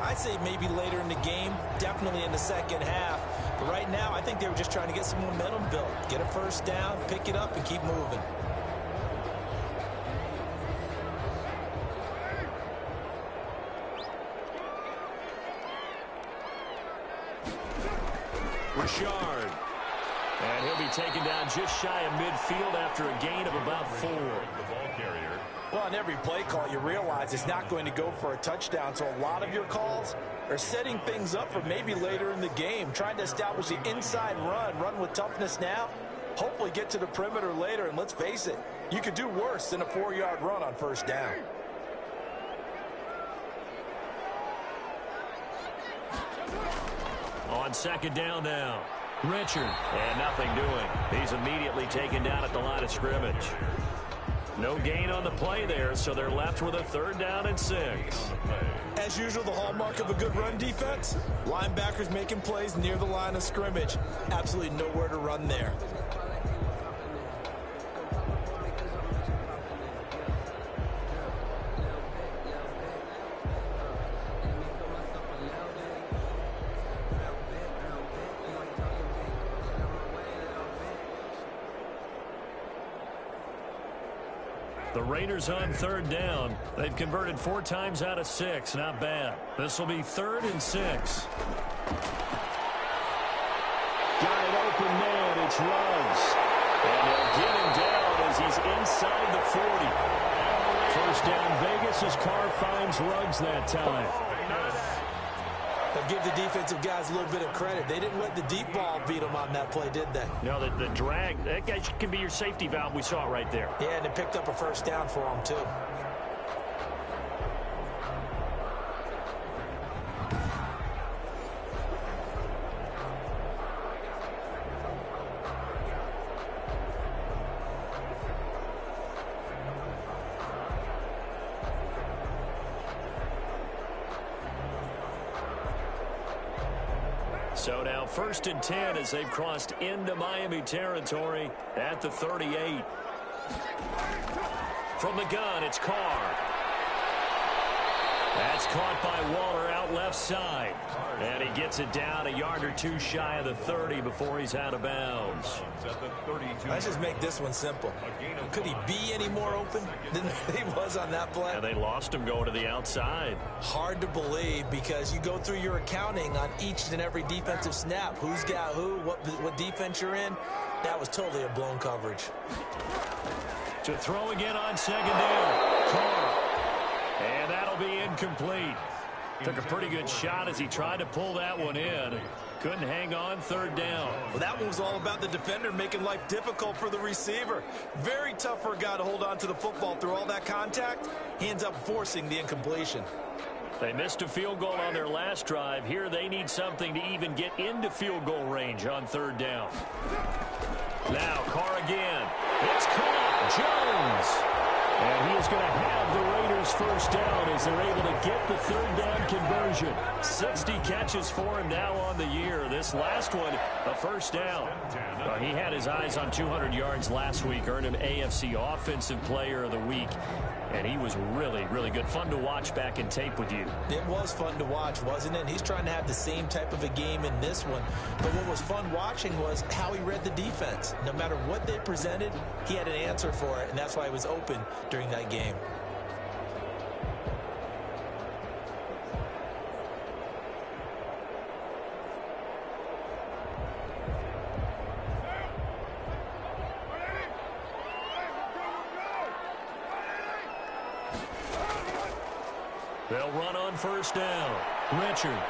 I'd say maybe later in the game, definitely in the 2nd half. But right now, I think they were just trying to get some momentum built. Get a 1st down, pick it up, and keep moving. Richard. And he'll be taken down just shy of midfield after a gain of about 4. The ball carrier. Well, on every play call, you realize it's not going to go for a touchdown. So a lot of your calls are setting things up for maybe later in the game, trying to establish the inside run with toughness now, hopefully get to the perimeter later. And let's face it, you could do worse than a 4-yard run on 1st down. On second down now. Richard. And nothing doing. He's immediately taken down at the line of scrimmage. No gain on the play there, so they're left with a 3rd down and 6. As usual, the hallmark of a good run defense, linebackers making plays near the line of scrimmage. Absolutely nowhere to run there. The Raiders on 3rd down. They've converted 4 times out of 6. Not bad. This will be 3rd and 6. Got an open man. It's Ruggs. And they'll get him down as he's inside the 40. 1st down Vegas as Carr finds Ruggs that time. They'll give the defensive guys a little bit of credit. They didn't let the deep ball beat them on that play, did they? No, the drag, that guy can be your safety valve. We saw it right there. Yeah, and they picked up a 1st down for them, too. So now 1st and 10 as they've crossed into Miami territory at the 38. From the gun, it's Carr. That's caught by Waller out left side. And he gets it down a yard or 2 shy of the 30 before he's out of bounds. Let's just make this one simple. Could he be any more open than he was on that play? And they lost him going to the outside. Hard to believe because you go through your accounting on each and every defensive snap. Who's got who, what defense you're in. That was totally a blown coverage. To throw again on 2nd down. Carr. And that'll be incomplete. Took a pretty good shot as he tried to pull that one in. Couldn't hang on 3rd down. Well, that one was all about the defender making life difficult for the receiver. Very tough for a guy to hold on to the football through all that contact. He ends up forcing the incompletion. They missed a field goal on their last drive. Here they need something to even get into field goal range on 3rd down. Now Carr again. It's caught. Jones. And he is going to have the Raiders 1st down as they're able to get the 3rd down conversion. 60 catches for him now on the year. This last one, a 1st down. He had his eyes on 200 yards last week, earned him AFC Offensive Player of the Week. And he was really, really good. Fun to watch back in tape with you. It was fun to watch, wasn't it? And he's trying to have the same type of a game in this one. But what was fun watching was how he read the defense. No matter what they presented, he had an answer for it, and that's why he was open during that game. They'll run on 1st down. Richard.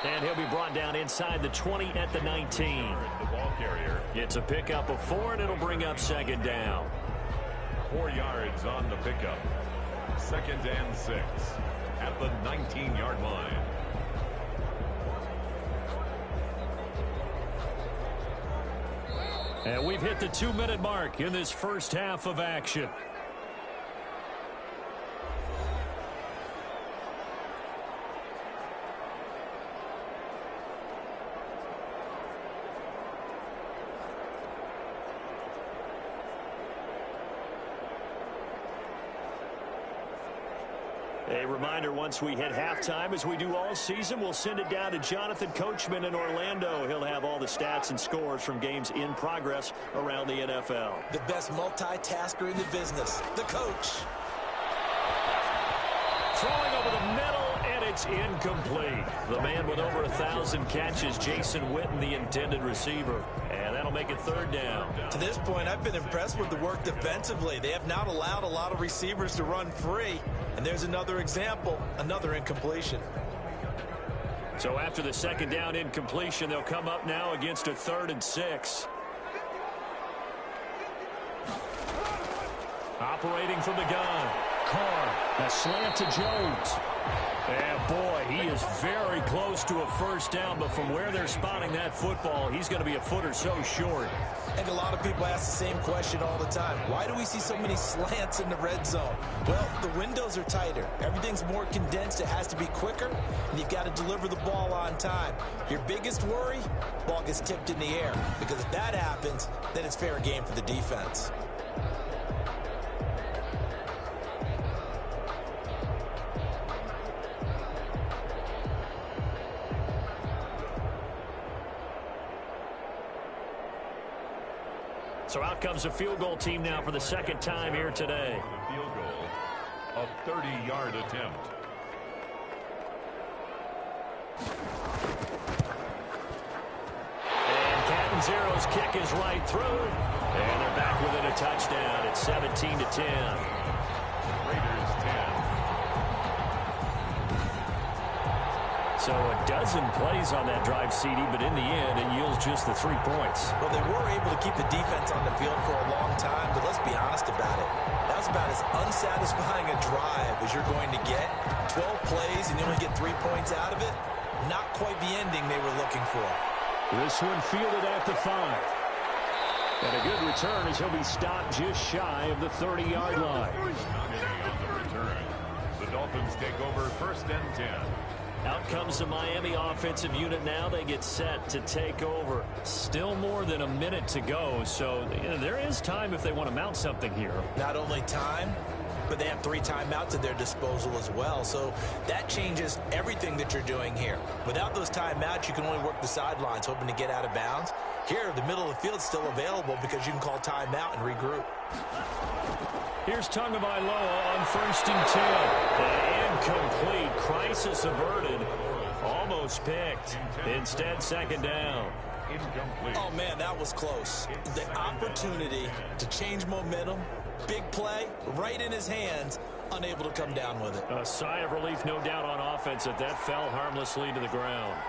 And he'll be brought down inside the 20 at the 19. The ball carrier. It's a pickup of 4, and it'll bring up 2nd down. 4 yards on the pickup. 2nd and 6 at the 19-yard line. And we've hit the 2-minute mark in this first half of action. A reminder, once we hit halftime, as we do all season, we'll send it down to Jonathan Coachman in Orlando. He'll have all the stats and scores from games in progress around the NFL. The best multitasker in the business, the coach. Throwing over the middle, and it's incomplete. The man with over 1,000 catches, Jason Witten, the intended receiver. And that'll make it 3rd down. To this point, I've been impressed with the work defensively. They have not allowed a lot of receivers to run free. And there's another example, another incompletion. So after the 2nd down incompletion, they'll come up now against a 3rd and 6. Operating from the gun. Carr, a slant to Jones. And boy, he is very close to a first down, but from where they're spotting that football, he's going to be a foot or so short. I think a lot of people ask the same question all the time. Why do we see so many slants in the red zone? Well, the windows are tighter. Everything's more condensed. It has to be quicker, and you've got to deliver the ball on time. Your biggest worry, ball gets tipped in the air, because if that happens, then it's fair game for the defense. So out comes a field goal team now for the second time here today. Field goal, a 30-yard attempt. And Catanzaro's kick is right through. And they're back within a touchdown. It's 17-10. Raiders 10. So a dozen plays on that drive, CD, but in the end, it yields just the 3 points. Well, they were able to keep the defense on the field for a long time, but let's be honest about it. That's about as unsatisfying a drive as you're going to get. 12 plays and you only get 3 points out of it. Not quite the ending they were looking for. This one fielded at the 5. And a good return as he'll be stopped just shy of the 30-yard line. Not any on the return. The Dolphins take over first and 10. Out comes the Miami offensive unit now. They get set to take over. Still more than a minute to go, so there is time if they want to mount something here. Not only time, but they have 3 timeouts at their disposal as well. So that changes everything that you're doing here. Without those timeouts, you can only work the sidelines, hoping to get out of bounds. Here, the middle of the field is still available because you can call timeout and regroup. Here's Tagovailoa on first and 10. And incomplete. Crisis averted. Almost picked. Instead, second down. Incomplete. Oh, man, that was close. The opportunity to change momentum, big play, right in his hands, unable to come down with it. A sigh of relief, no doubt, on offense that fell harmlessly to the ground.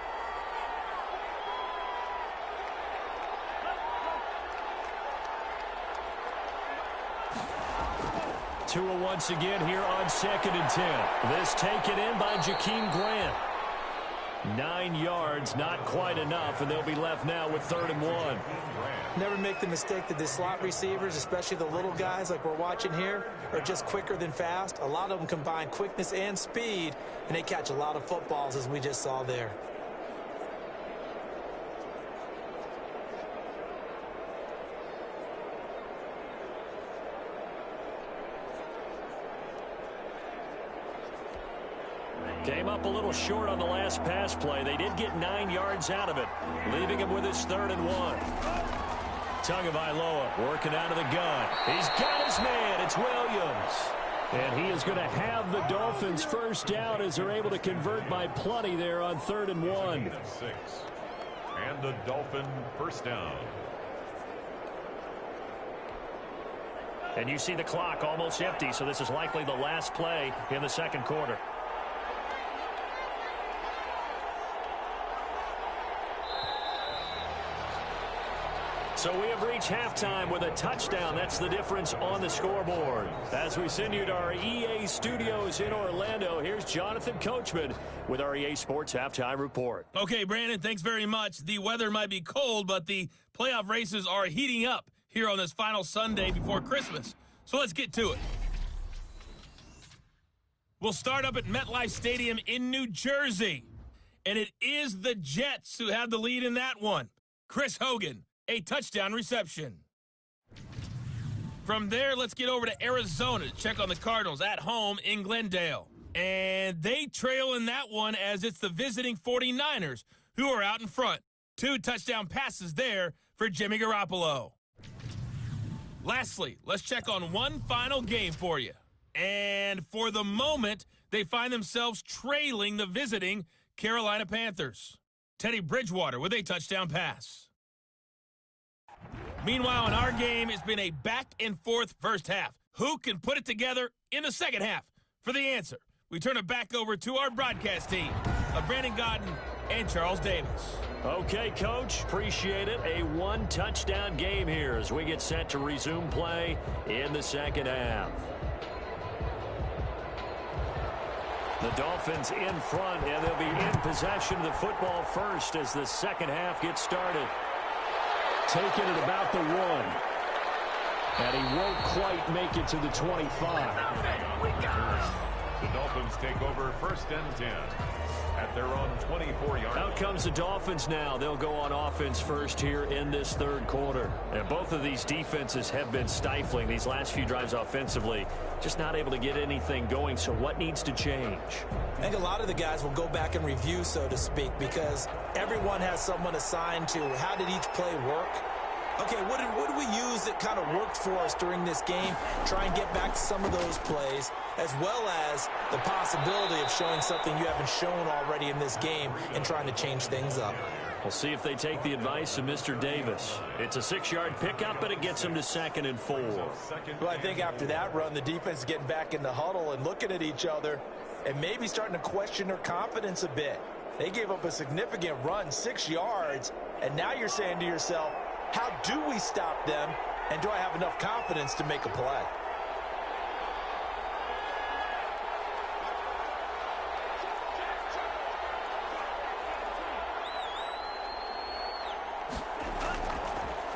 Tua once again here on second and 10. This taken in by Jakeem Grant. 9 yards, not quite enough, and they'll be left now with 3rd and 1. Never make the mistake that the slot receivers, especially the little guys like we're watching here, are just quicker than fast. A lot of them combine quickness and speed, and they catch a lot of footballs, as we just saw there. Came up a little short on the last pass play. They did get 9 yards out of it, leaving him with his 3rd and 1. Tagovailoa working out of the gun. He's got his man. It's Williams. And he is going to have the Dolphins first down as they're able to convert by plenty there on 3rd and 1. 6. And the Dolphin first down. And you see the clock almost empty, so this is likely the last play in the second quarter. So we have reached halftime with a touchdown. That's the difference on the scoreboard. As we send you to our EA studios in Orlando, here's Jonathan Coachman with our EA Sports Halftime Report. Okay, Brandon, thanks very much. The weather might be cold, but the playoff races are heating up here on this final Sunday before Christmas. So let's get to it. We'll start up at MetLife Stadium in New Jersey. And it is the Jets who have the lead in that one. Chris Hogan, a touchdown reception. From there, let's get over to Arizona to check on the Cardinals at home in Glendale. And they trail in that one as it's the visiting 49ers who are out in front. 2 touchdown passes there for Jimmy Garoppolo. Lastly, let's check on one final game for you. And for the moment, they find themselves trailing the visiting Carolina Panthers. Teddy Bridgewater with a touchdown pass. Meanwhile, in our game, it's been a back-and-forth first half. Who can put it together in the second half? For the answer, we turn it back over to our broadcast team of Brandon Godden and Charles Davis. Okay, Coach, appreciate it. A 1-touchdown game here as we get set to resume play in the second half. The Dolphins in front, and they'll be in possession of the football first as the second half gets started. Taking it about the 1. And he won't quite make it to the 25. The Dolphins take over 1st and 10 at their own 24-yard line. Out comes the Dolphins now. They'll go on offense first here in this third quarter. And both of these defenses have been stifling these last few drives offensively. Just not able to get anything going. So what needs to change? I think a lot of the guys will go back and review, so to speak, because everyone has someone assigned to how did each play work. Okay, what did we use that kind of worked for us during this game? Try and get back to some of those plays, as well as the possibility of showing something you haven't shown already in this game and trying to change things up. We'll see if they take the advice of Mr. Davis. It's a 6-yard pickup, and it gets them to 2nd and 4. Well, I think after that run, the defense is getting back in the huddle and looking at each other and maybe starting to question their confidence a bit. They gave up a significant run, 6 yards, and now you're saying to yourself, how do we stop them, and do I have enough confidence to make a play?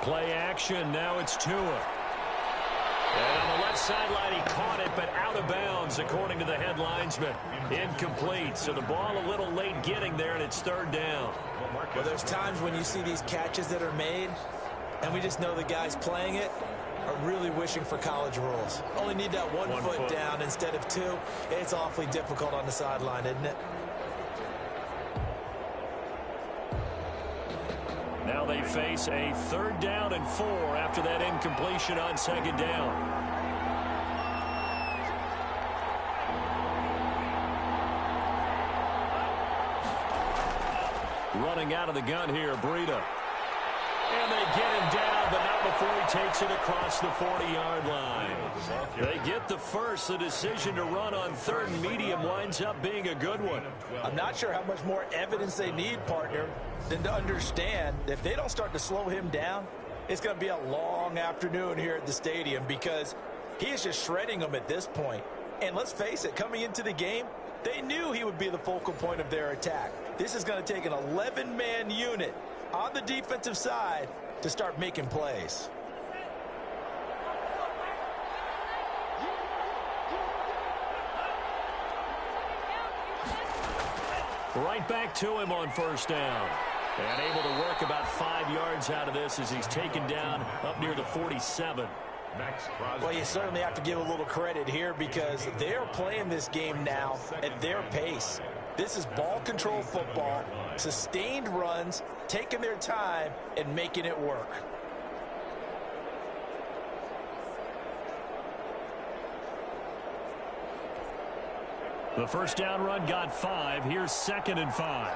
Play action, now it's Tua. And on the left sideline, he caught it, but out of bounds, according to the head linesman. Incomplete, so the ball a little late getting there, and it's 3rd down. Well, there's times when you see these catches that are made, and we just know the guys playing it are really wishing for college rules. Only need that one foot down instead of 2. It's awfully difficult on the sideline, isn't it? Now they face a 3rd down and 4 after that incompletion on 2nd down. Running out of the gun here, Breida. And they get him down, but not before he takes it across the 40-yard line. They get the first. The decision to run on 3rd and medium winds up being a good one. I'm not sure how much more evidence they need, partner, than to understand that if they don't start to slow him down, it's going to be a long afternoon here at the stadium because he is just shredding them at this point. And let's face it, coming into the game, they knew he would be the focal point of their attack. This is going to take an 11-man unit on the defensive side to start making plays. Right back to him on 1st down. And able to work about 5 yards out of this as he's taken down up near the 47. Well, you certainly have to give a little credit here because they're playing this game now at their pace. This is ball control football, sustained runs, taking their time and making it work. The 1st down run got 5. Here's 2nd and 5.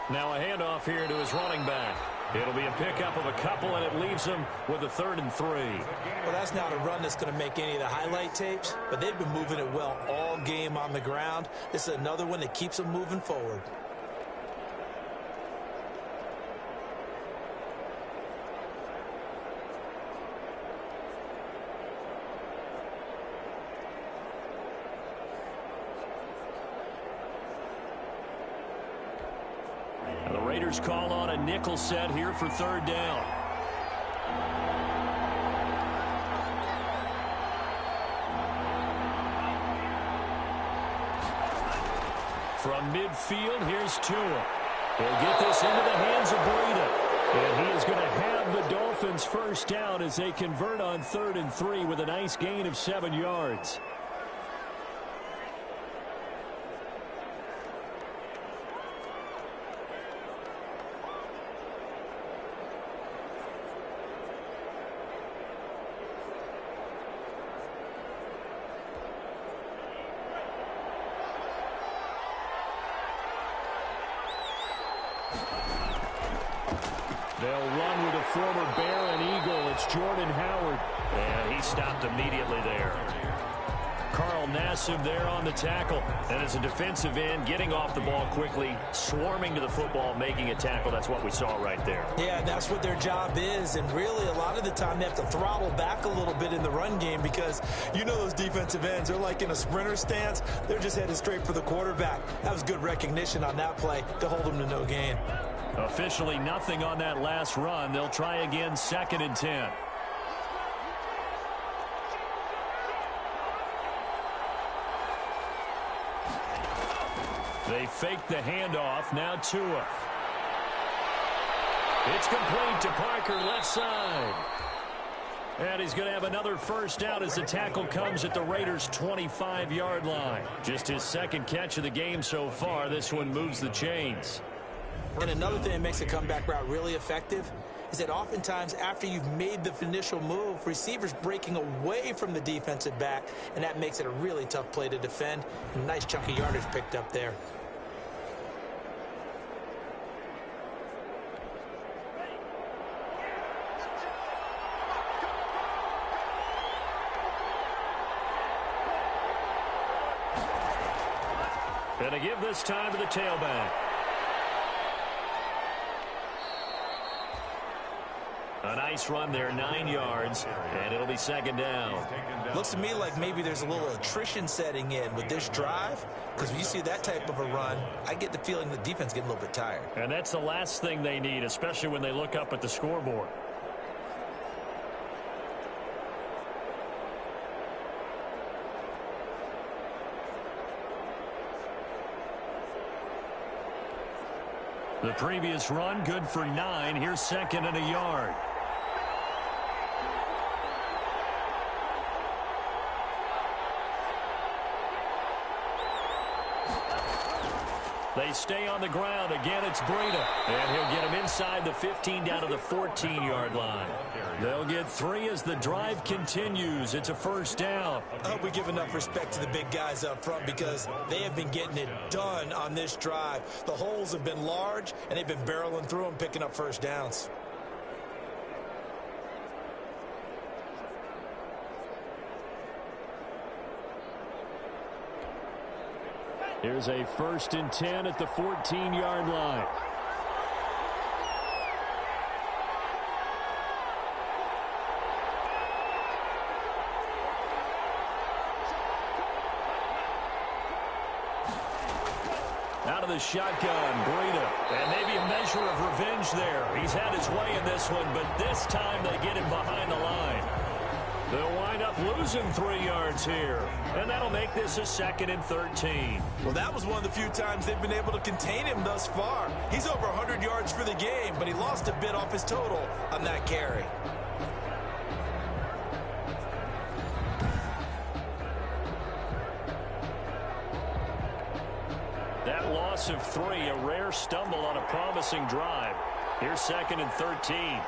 Now a handoff here to his running back. It'll be a pickup of a couple, and it leaves him with a 3rd and 3. Well, that's not a run that's going to make any of the highlight tapes, but they've been moving it well all game on the ground. This is another one that keeps them moving forward. The Raiders call on a nickel set here for 3rd down. From midfield, here's Tua. He'll get this into the hands of Breida. And he is going to have the Dolphins 1st down as they convert on 3rd and 3 with a nice gain of 7 yards. They'll run with a former Bear and Eagle. It's Jordan Howard. And he stopped immediately there. Carl Nassib there on the tackle. And as a defensive end, getting off the ball quickly, swarming to the football, making a tackle. That's what we saw right there. Yeah, and that's what their job is. And really, a lot of the time, they have to throttle back a little bit in the run game because you know those defensive ends, they're like in a sprinter stance. They're just headed straight for the quarterback. That was good recognition on that play to hold them to no gain. Officially nothing on that last run. They'll try again, 2nd and 10. They fake the handoff. Now Tua. It's complete to Parker, left side. And he's going to have another first down as the tackle comes at the Raiders' 25-yard line. Just his 2nd catch of the game so far. This one moves the chains. And another thing that makes a comeback route really effective is that oftentimes after you've made the initial move, receivers breaking away from the defensive back, and that makes it a really tough play to defend. A nice chunk of yardage picked up there. Going to give this time to the tailback. A nice run there, 9 yards, and it'll be 2nd down. Looks to me like maybe there's a little attrition setting in with this drive, because when you see that type of a run, I get the feeling the defense getting a little bit tired. And that's the last thing they need, especially when they look up at the scoreboard. The previous run, good for 9. Here's 2nd and a yard. They stay on the ground. Again, it's Breida. And he'll get him inside the 15 down to the 14-yard line. They'll get 3 as the drive continues. It's a first down. I hope we give enough respect to the big guys up front because they have been getting it done on this drive. The holes have been large, and they've been barreling through them, picking up first downs. Here's a 1st and 10 at the 14-yard line. Out of the shotgun, Breida. And maybe a measure of revenge there. He's had his way in this one, but this time they get him behind the line. They'll wind up losing 3 yards here. And that'll make this a 2nd and 13. Well, that was one of the few times they've been able to contain him thus far. He's over 100 yards for the game, but he lost a bit off his total on that carry. That loss of 3, a rare stumble on a promising drive. Here's 2nd and 13.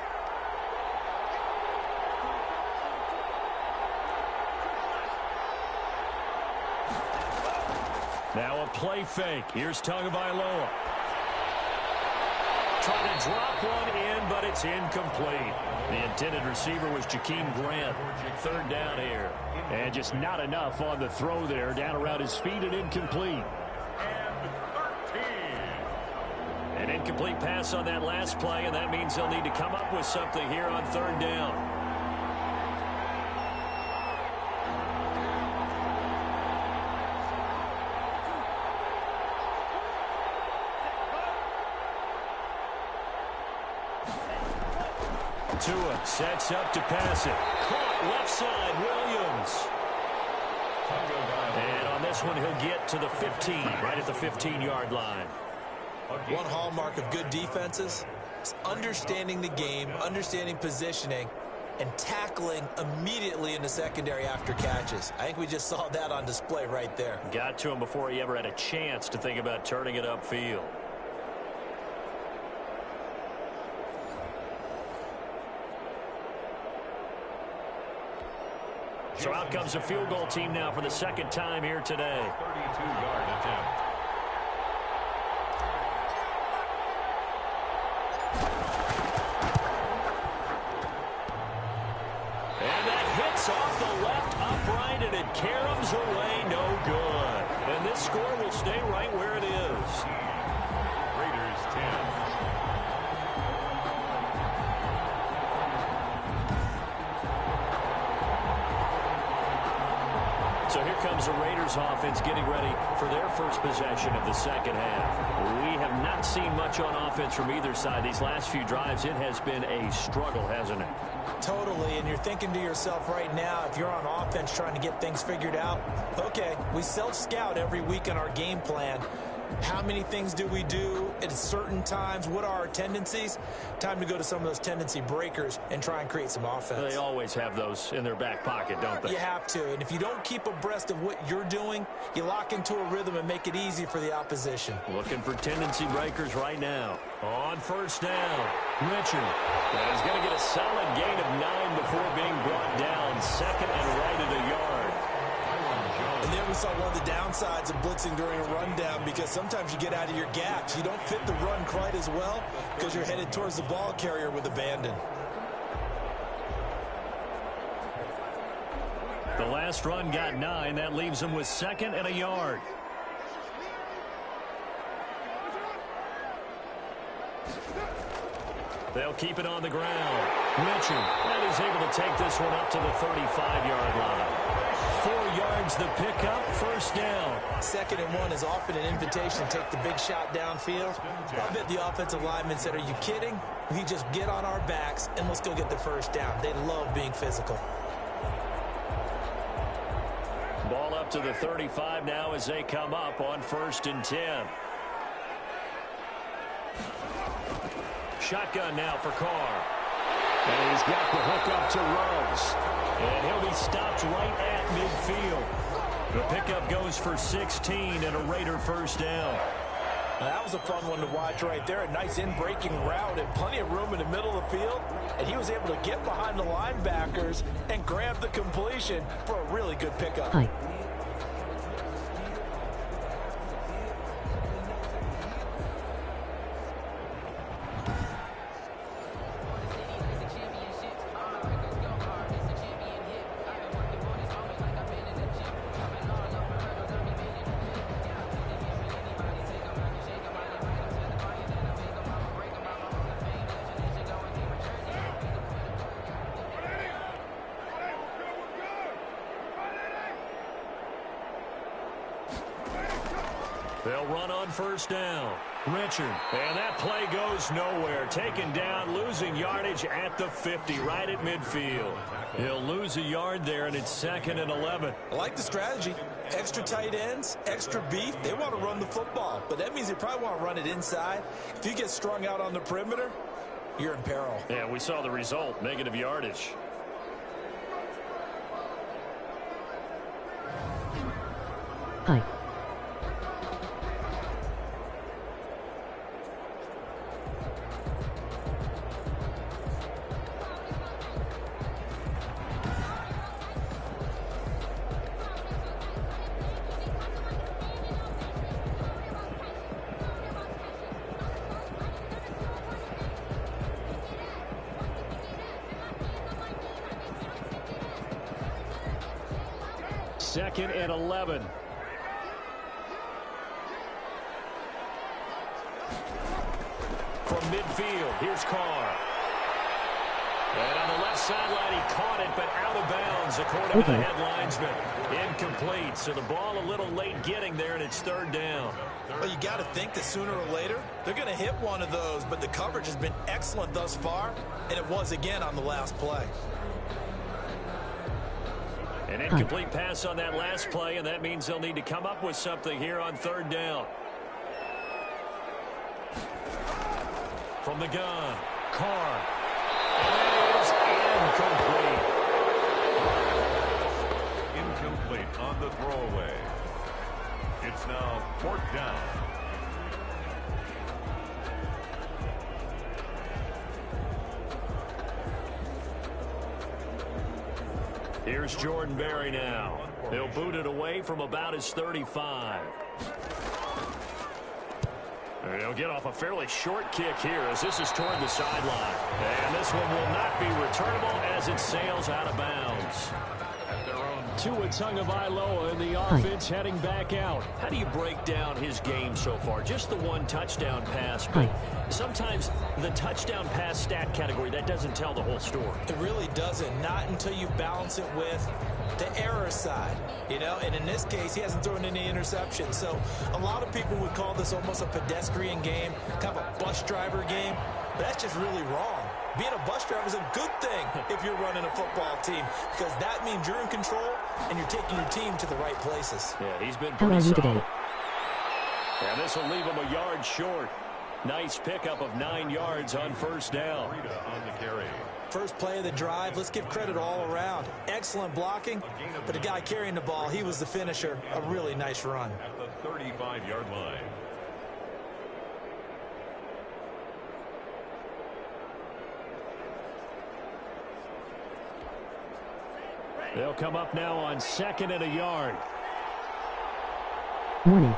Now a play fake. Here's Tagovailoa. Trying to drop one in, but it's incomplete. The intended receiver was Jakeem Grant. 3rd down here. And just not enough on the throw there. Down around his feet and incomplete. An incomplete pass on that last play, and that means they'll need to come up with something here on 3rd down. Tua sets up to pass it. Caught left side, Williams. And on this one, he'll get to the 15, right at the 15-yard line. One hallmark of good defenses is understanding the game, understanding positioning, and tackling immediately in the secondary after catches. I think we just saw that on display right there. Got to him before he ever had a chance to think about turning it upfield. So out comes a field goal team now for the 2nd time here today. 32-yard attempt. And that hits off the left upright, and it caroms away. No right where it is. Raiders 10. So here comes the Raiders offense getting ready for their first possession of the second half. We have not seen much on offense from either side. These last few drives, it has been a struggle, hasn't it? Totally, and you're thinking to yourself right now, if you're on offense trying to get things figured out, okay, we self-scout every week in our game plan. How many things do we do at certain times? What are our tendencies? Time to go to some of those tendency breakers and try and create some offense. They always have those in their back pocket, don't they? You have to, and if you don't keep abreast of what you're doing, you lock into a rhythm and make it easy for the opposition. Looking for tendency breakers right now. On first down, Richard. And he's going to get a solid gain of 9 before being brought down. Second and right at a yard. And there we saw one of the downsides of blitzing during a rundown, because sometimes you get out of your gaps. You don't fit the run quite as well because you're headed towards the ball carrier with abandon. The last run got 9. That leaves him with second and a yard. They'll keep it on the ground. Richard, and he's able to take this one up to the 35-yard line. 4 yards the pickup, first down. 2nd and 1 is often an invitation to take the big shot downfield. I bet the offensive linemen said, are you kidding? We just get on our backs and let's go get the first down. They love being physical. Ball up to the 35 now as they come up on 1st and 10. Shotgun now for Carr. And he's got the hook up to Rose. And he'll be stopped right at midfield. The pickup goes for 16 and a Raider first down. Now, that was a fun one to watch right there. A nice in-breaking route and plenty of room in the middle of the field. And he was able to get behind the linebackers and grab the completion for a really good pickup. Hi. They'll run on first down. Richard. And that play goes nowhere. Taken down, losing yardage at the 50, right at midfield. He'll lose a yard there, and it's 2nd and 11. I like the strategy. Extra tight ends, extra beef. They want to run the football, but that means they probably want to run it inside. If you get strung out on the perimeter, you're in peril. Yeah, we saw the result, negative yardage. Hi. Second and 11. From midfield, here's Carr. And on the left sideline, he caught it, but out of bounds, according to the head linesman. Incomplete, so the ball a little late getting there, and it's 3rd down. Well, you got to think that sooner or later, they're going to hit one of those, but the coverage has been excellent thus far, and it was again on the last play. An incomplete pass on that last play, and that means they'll need to come up with something here on 3rd down. From the gun, Carr. And it is incomplete. Incomplete on the throwaway. It's now 4th down. Here's Jordan Berry now. He'll boot it away from about his 35. And he'll get off a fairly short kick here as this is toward the sideline. And this one will not be returnable as it sails out of bounds. At their own Tua Tagovailoa and the offense heading back out. How do you break down his game so far? Just the one touchdown pass, but sometimes the touchdown pass stat category, that doesn't tell the whole story. It really doesn't, not until you balance it with the error side, you know, and in this case, he hasn't thrown any interceptions. So a lot of people would call this almost a pedestrian game, kind of a bus driver game, but that's just really wrong. Being a bus driver is a good thing if you're running a football team, because that means you're in control and you're taking your team to the right places. Yeah, he's been How are pretty you solid. today? And this will leave him a yard short. Nice pickup of 9 yards on first down. On the carry. First play of the drive, let's give credit all around. Excellent blocking, but the guy carrying the ball, he was the finisher. A really nice run. At the 35-yard line. They'll come up now on 2nd and a yard. Warning.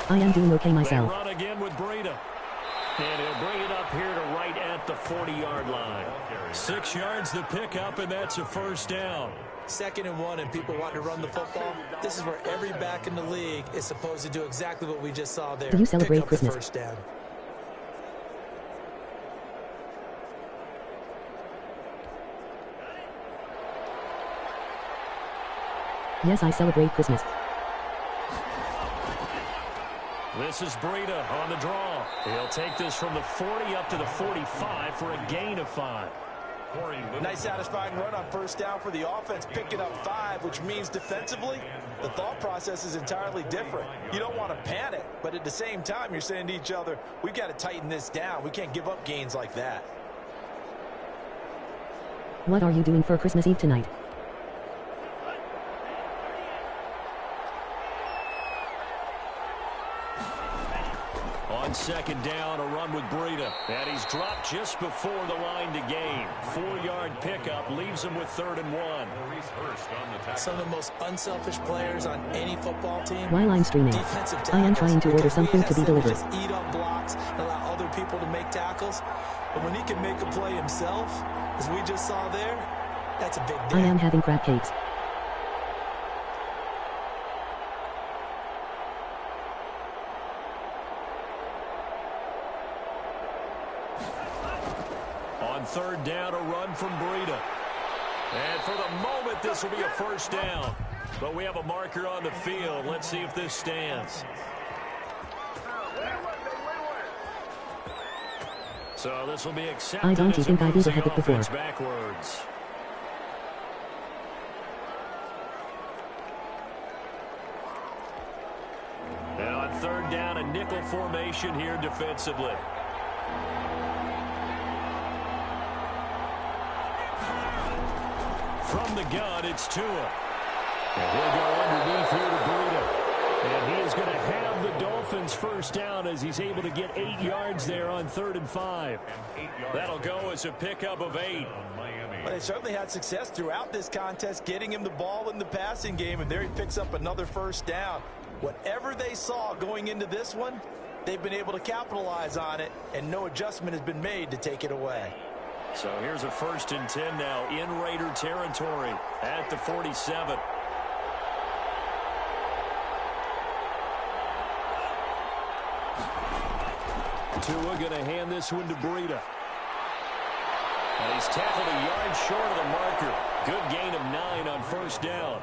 I am doing okay myself. They run again with Breida. And he'll bring it up here to right at the 40-yard line. 6 yards the pickup, and that's a first down. 2nd and 1, and people want to run the football. This is where every back in the league is supposed to do exactly what we just saw there. Do you celebrate Pick up Christmas? The first down. Yes, I celebrate Christmas. This is Breida on the draw. He'll take this from the 40 up to the 45 for a gain of 5. Nice satisfying run on first down for the offense, picking up 5, which means defensively, the thought process is entirely different. You don't want to panic, but at the same time, you're saying to each other, we've got to tighten this down. We can't give up gains like that. What are you doing for Christmas Eve tonight? On 2nd down, a run with Breida. And he's dropped just before the line to gain. 4-yard pickup leaves him with 3rd and 1. Some of the most unselfish players on any football team. While I'm streaming, Defensive I am tackles, trying to order because something we to be ask them delivered. Just eat up blocks and allow other people to make tackles. But when he can make a play himself, as we just saw there, that's a big I day. am having crab cakes. On 3rd down, a run from Breida. And for the moment, this will be a first down. But we have a marker on the field. Let's see if this stands. So this will be accepted. I don't as think it I've moves ever the had it before. offense backwards. And on 3rd down, a nickel formation here defensively. From the gun, it's Tua. And he'll go underneath here to Breida. And he is going to have the Dolphins first down as he's able to get 8 yards there on 3rd and 5. That'll go as a pickup of 8. Well, they certainly had success throughout this contest, getting him the ball in the passing game, and there he picks up another first down. Whatever they saw going into this one, they've been able to capitalize on it, and no adjustment has been made to take it away. So here's a 1st and 10 now in Raider territory at the 47. Tua going to hand this one to Breida. And he's tackled a yard short of the marker. Good gain of 9 on first down.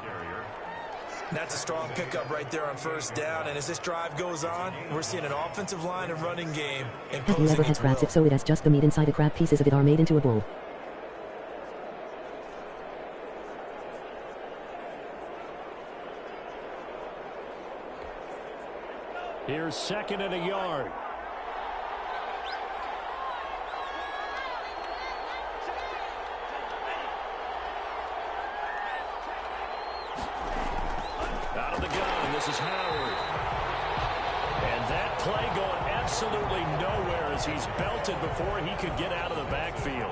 That's a strong pickup right there on first down, and as this drive goes on, we're seeing an offensive line and running game Have you imposing ever had its crabs will. if so it has just the meat inside the crab pieces of it are made into a bowl? Here's 2nd and a yard. Out of the gun, this is Howard. And that play going absolutely nowhere as he's belted before he could get out of the backfield.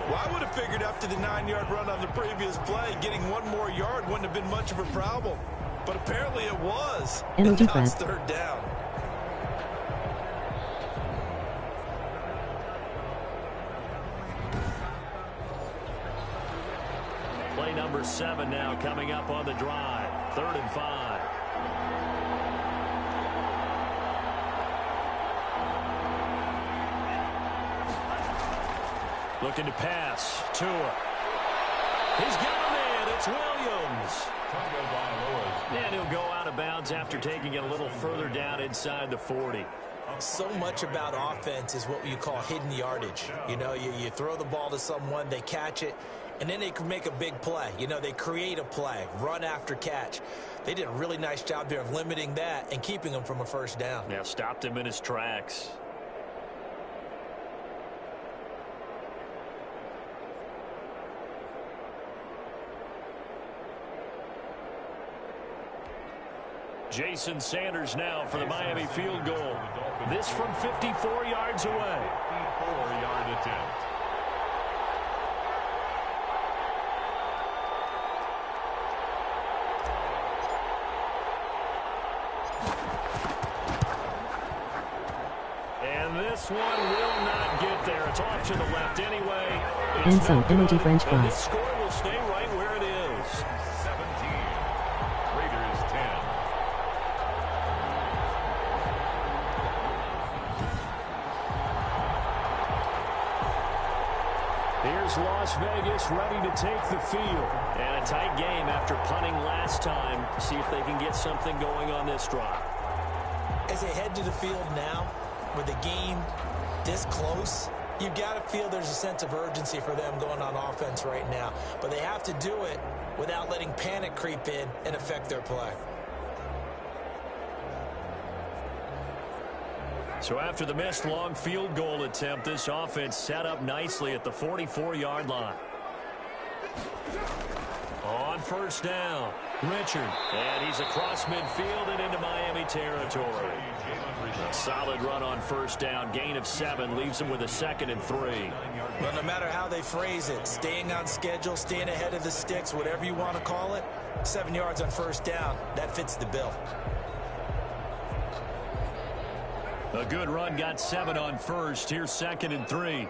Well, I would have figured after the 9-yard run on the previous play, getting 1 more yard wouldn't have been much of a problem. But apparently it was. MOG And now it's crab. 3rd down. Play number 7 now coming up on the drive. 3rd and 5. Looking to pass. Tua. He's got a man. It's Williams. And he'll go out of bounds after taking it a little further down inside the 40. So much about offense is what you call hidden yardage. You know, you throw the ball to someone, they catch it, and then they can make a big play. You know, they create a play, run after catch. They did a really nice job there of limiting that and keeping him from a first down. Yeah, stopped him in his tracks. Jason Sanders now for the Miami field goal. This from 54 yards away. 54-yard attempt. And this one will not get there. It's off to the left anyway. And some emoji French And this fries. score will stay right where it is. 17. Raiders 10. Here's Las Vegas ready to take the field. And a tight game after punting last time. See if they can get something going on this drive. As they head to the field now, with the game this close, you've got to feel there's a sense of urgency for them going on offense right now. But they have to do it without letting panic creep in and affect their play. So after the missed long field goal attempt, this offense set up nicely at the 44-yard line. On first down, Richard. And he's across midfield and into Miami territory. A solid run on first down. Gain of 7 leaves him with a 2nd and 3. Well, no matter how they phrase it, staying on schedule, staying ahead of the sticks, whatever you want to call it, 7 yards on first down, that fits the bill. A good run, got 7 on first. Here's 2nd and 3.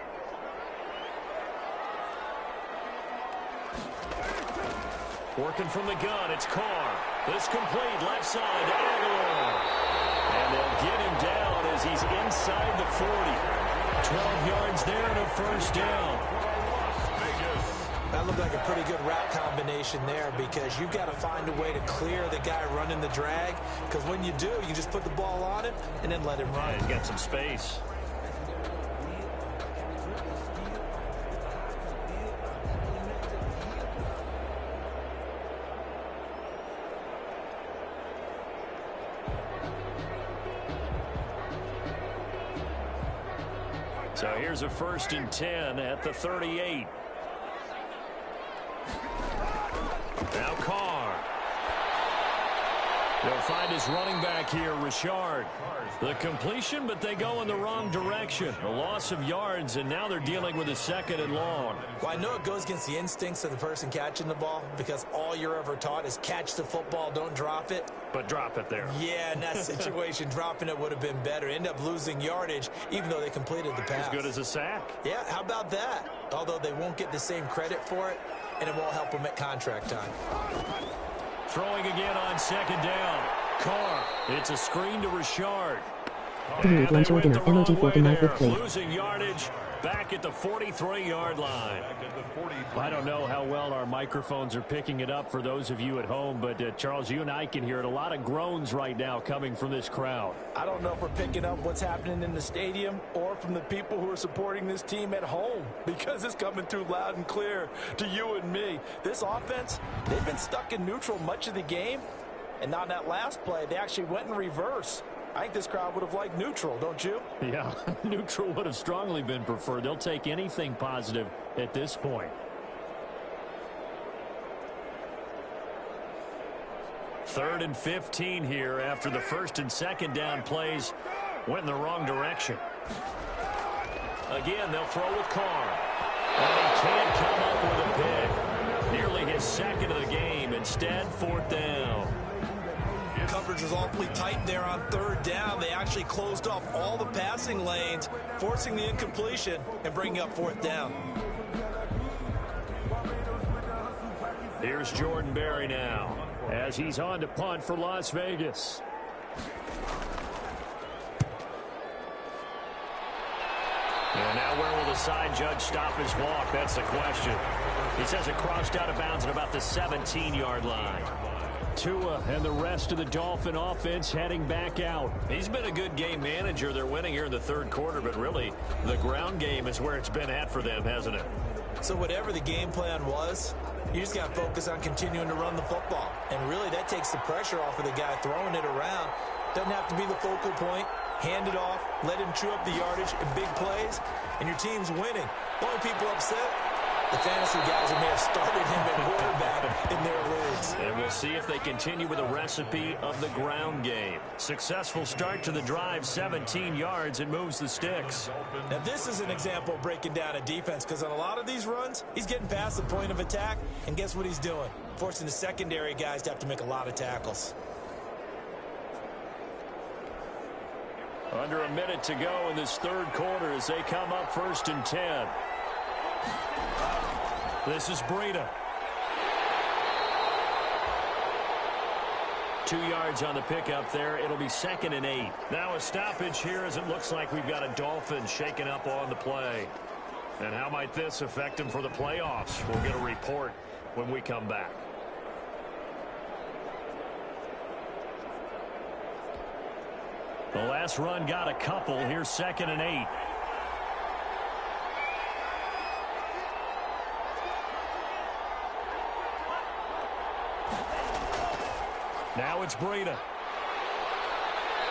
Working from the gun, it's Carr. This complete, left side to Aguilar. And they'll get him down as he's inside the 40. 12 yards there and a first down. That looked like a pretty good route combination there because you've got to find a way to clear the guy running the drag, because when you do, you just put the ball on him and then let him run. Yeah, he's got some space. So here's a 1st and 10 at the 38. Now Carr. They'll find his running back here, Richard. The completion, but they go in the wrong direction. A loss of yards, and now they're dealing with a 2nd and long. Well, I know it goes against the instincts of the person catching the ball because all you're ever taught is catch the football, don't drop it. But drop it there. Yeah, in that situation, dropping it would have been better. End up losing yardage, even though they completed the pass. As good as a sack. Yeah, how about that? Although they won't get the same credit for it, and it won't help them at contract time. Throwing again on 2nd down. Carr. It's a screen to Richard. Blue lunch order emoji 49 with play. Losing yardage back at the 43-yard line. I don't know how well our microphones are picking it up for those of you at home, but Charles, you and I can hear it. A lot of groans right now coming from this crowd. I don't know if we're picking up what's happening in the stadium or from the people who are supporting this team at home, because it's coming through loud and clear to you and me. This offense, they've been stuck in neutral much of the game, and on that last play, they actually went in reverse. I think this crowd would have liked neutral, don't you? Yeah, neutral would have strongly been preferred. They'll take anything positive at this point. 3rd and 15 here after the 1st and 2nd down plays went in the wrong direction. Again, they'll throw with Carr. And he can't come up with a pick. Nearly his 2nd of the game. Instead, 4th down. Coverage was awfully tight there on 3rd down. They actually closed off all the passing lanes, forcing the incompletion and bringing up 4th down. Here's Jordan Berry now as he's on to punt for Las Vegas. And now where will the side judge stop his walk? That's the question. He says it crossed out of bounds at about the 17-yard line. Tua and the rest of the Dolphin offense heading back out. He's been a good game manager. They're winning here in the third quarter, but really the ground game is where it's been at for them, hasn't it? So whatever the game plan was, you just got to focus on continuing to run the football. And really that takes the pressure off of the guy throwing it around. Doesn't have to be the focal point. Hand it off, let him chew up the yardage in big plays, and your team's winning. The only people upset, the fantasy guys who may have started him at quarterback in their leagues. And we'll see if they continue with a recipe of the ground game. Successful start to the drive, 17 yards, and moves the sticks. Now this is an example of breaking down a defense, because on a lot of these runs, he's getting past the point of attack, and guess what he's doing? Forcing the secondary guys to have to make a lot of tackles. Under a minute to go in this third quarter as they come up 1st and 10. This is Breida. 2 yards on the pickup there. It'll be 2nd and 8. Now a stoppage here as it looks like we've got a Dolphin shaken up on the play. And how might this affect them for the playoffs? We'll get a report when we come back. The last run got a couple. Here's 2nd and 8. Now it's Breida.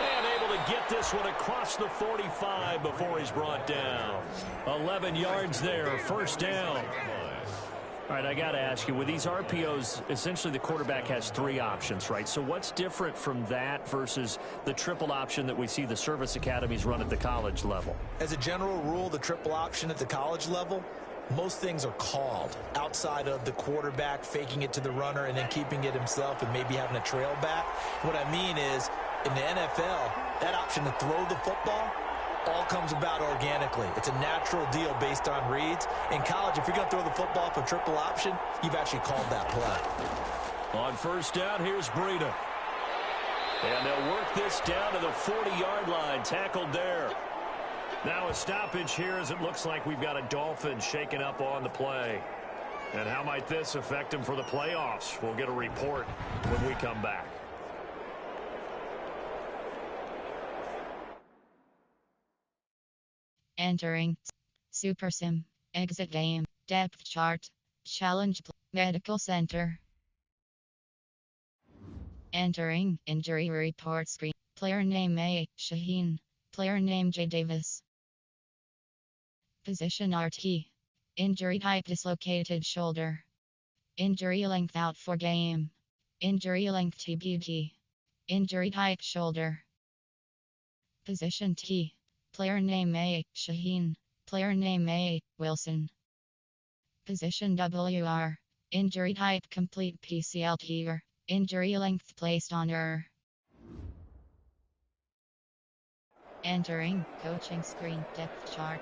And able to get this one across the 45 before he's brought down. 11 yards there, 1st down. All right, I got to ask you, with these RPOs, essentially the quarterback has 3 options, right? So what's different from that versus the triple option that we see the service academies run at the college level? As a general rule, the triple option at the college level, most things are called outside of the quarterback faking it to the runner and then keeping it himself and maybe having a trail back. What I mean is, in the NFL, that option to throw the football all comes about organically. It's a natural deal based on reads. In college, if you're going to throw the football for triple option, you've actually called that play. On 1st down, here's Breida. And they'll work this down to the 40-yard line. Tackled there. Now a stoppage here as it looks like we've got a Dolphin shaken up on the play. And how might this affect them for the playoffs? We'll get a report when we come back. Entering Super Sim, Exit Game, Depth Chart, Challenge Medical Center. Entering Injury Report Screen. Player name A. Shaheen. Player name J. Davis. Position RT. Injury type dislocated shoulder. Injury length out for game. Injury length TBD. Injury type shoulder. Position T. Player name A. Shaheen. Player name A. Wilson. Position WR. Injury type complete PCL tier. Injury length placed on error. Entering coaching screen depth chart.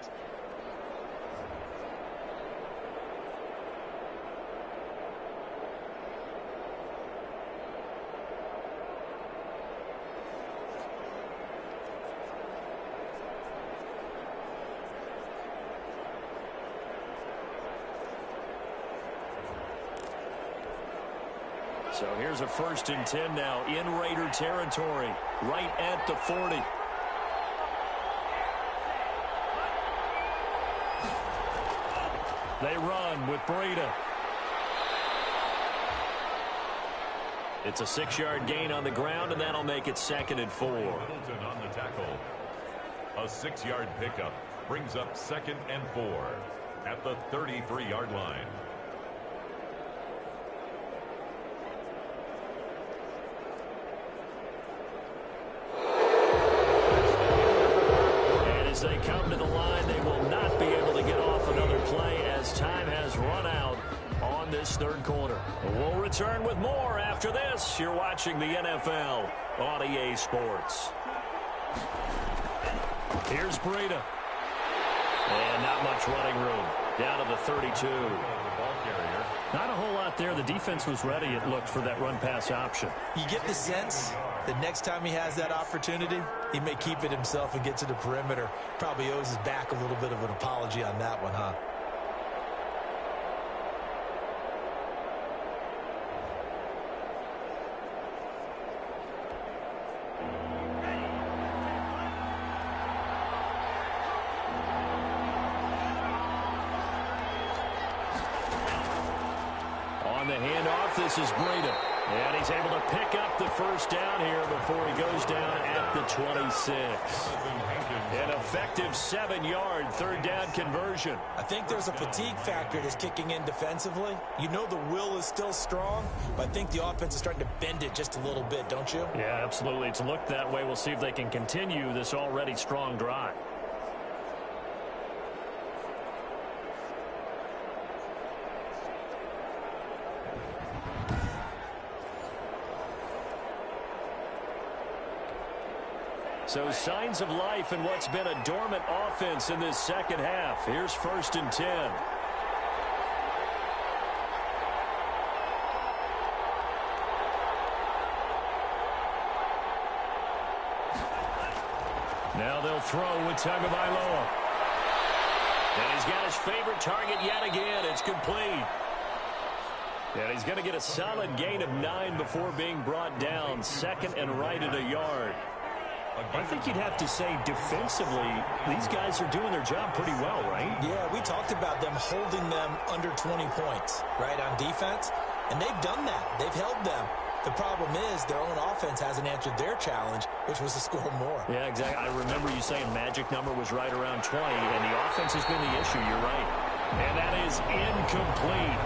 So here's a 1st and 10 now in Raider territory, right at the 40. They run with Breida. It's a 6-yard gain on the ground, and that'll make it 2nd and 4. Middleton on the tackle. A 6-yard pickup brings up 2nd and 4 at the 33-yard line. They come to the line, they will not be able to get off another play as time has run out on this third quarter. We'll return with more after this. You're watching the NFL on EA Sports. Here's Breida. And not much running room. Down to the 32. The ball carrier Not a whole lot there. The defense was ready, it looked, for that run-pass option. You get the sense that next time he has that opportunity, he may keep it himself and get to the perimeter. Probably owes his back a little bit of an apology on that one, huh? On the handoff, this is Breida. And he's able to pick up the first down here before he goes down at the 26. An effective 7-yard third down conversion. I think there's a fatigue factor that's kicking in defensively. You know the will is still strong, but I think the offense is starting to bend it just a little bit, don't you? Yeah, absolutely. It's looked that way. We'll see if they can continue this already strong drive. So signs of life in what's been a dormant offense in this second half. Here's 1st and 10. Now they'll throw with Tagovailoa. And he's got his favorite target yet again. It's complete. And he's going to get a solid gain of 9 before being brought down. Second and right at a yard. I think you'd have to say defensively, these guys are doing their job pretty well, right? Yeah, we talked about them holding them under 20 points, right, on defense. And they've done that. They've held them. The problem is their own offense hasn't answered their challenge, which was to score more. Yeah, exactly. I remember you saying magic number was right around 20, and the offense has been the issue. You're right. And that is incomplete.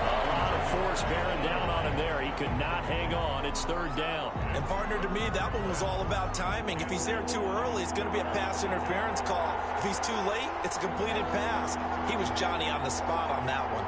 A lot of force bearing down on him there. He could not hang on. It's third down. And partner, to me, that one was all about timing. If he's there too early, it's going to be a pass interference call. If he's too late, it's a completed pass. He was Johnny on the spot on that one.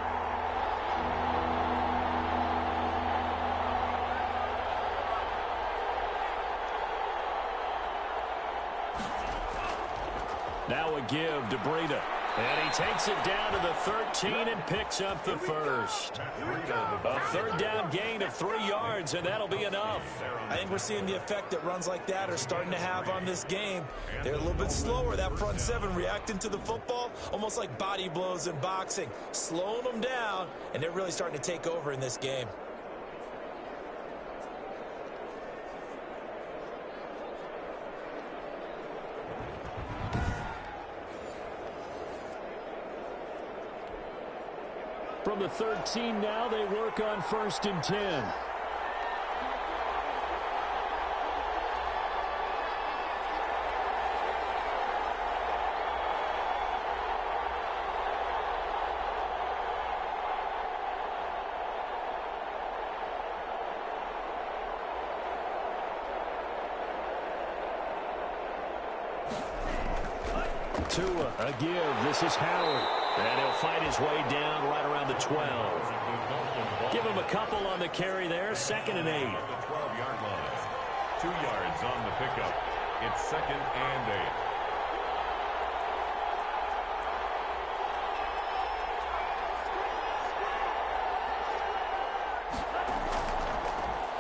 Now a give to Breida. And he takes it down to the 13 and picks up the first. A third down gain of 3 yards, and that'll be enough. I think we're seeing the effect that runs like that are starting to have on this game. They're a little bit slower, that front seven, reacting to the football, almost like body blows in boxing, slowing them down, and they're really starting to take over in this game. From the 13 now, they work on 1st and 10. Tua, a give. This is Howard. And he'll fight his way down right around the 12. Give him a couple on the carry there. 2nd and 8. The 12-yard line. 2 yards on the pickup. It's 2nd and 8.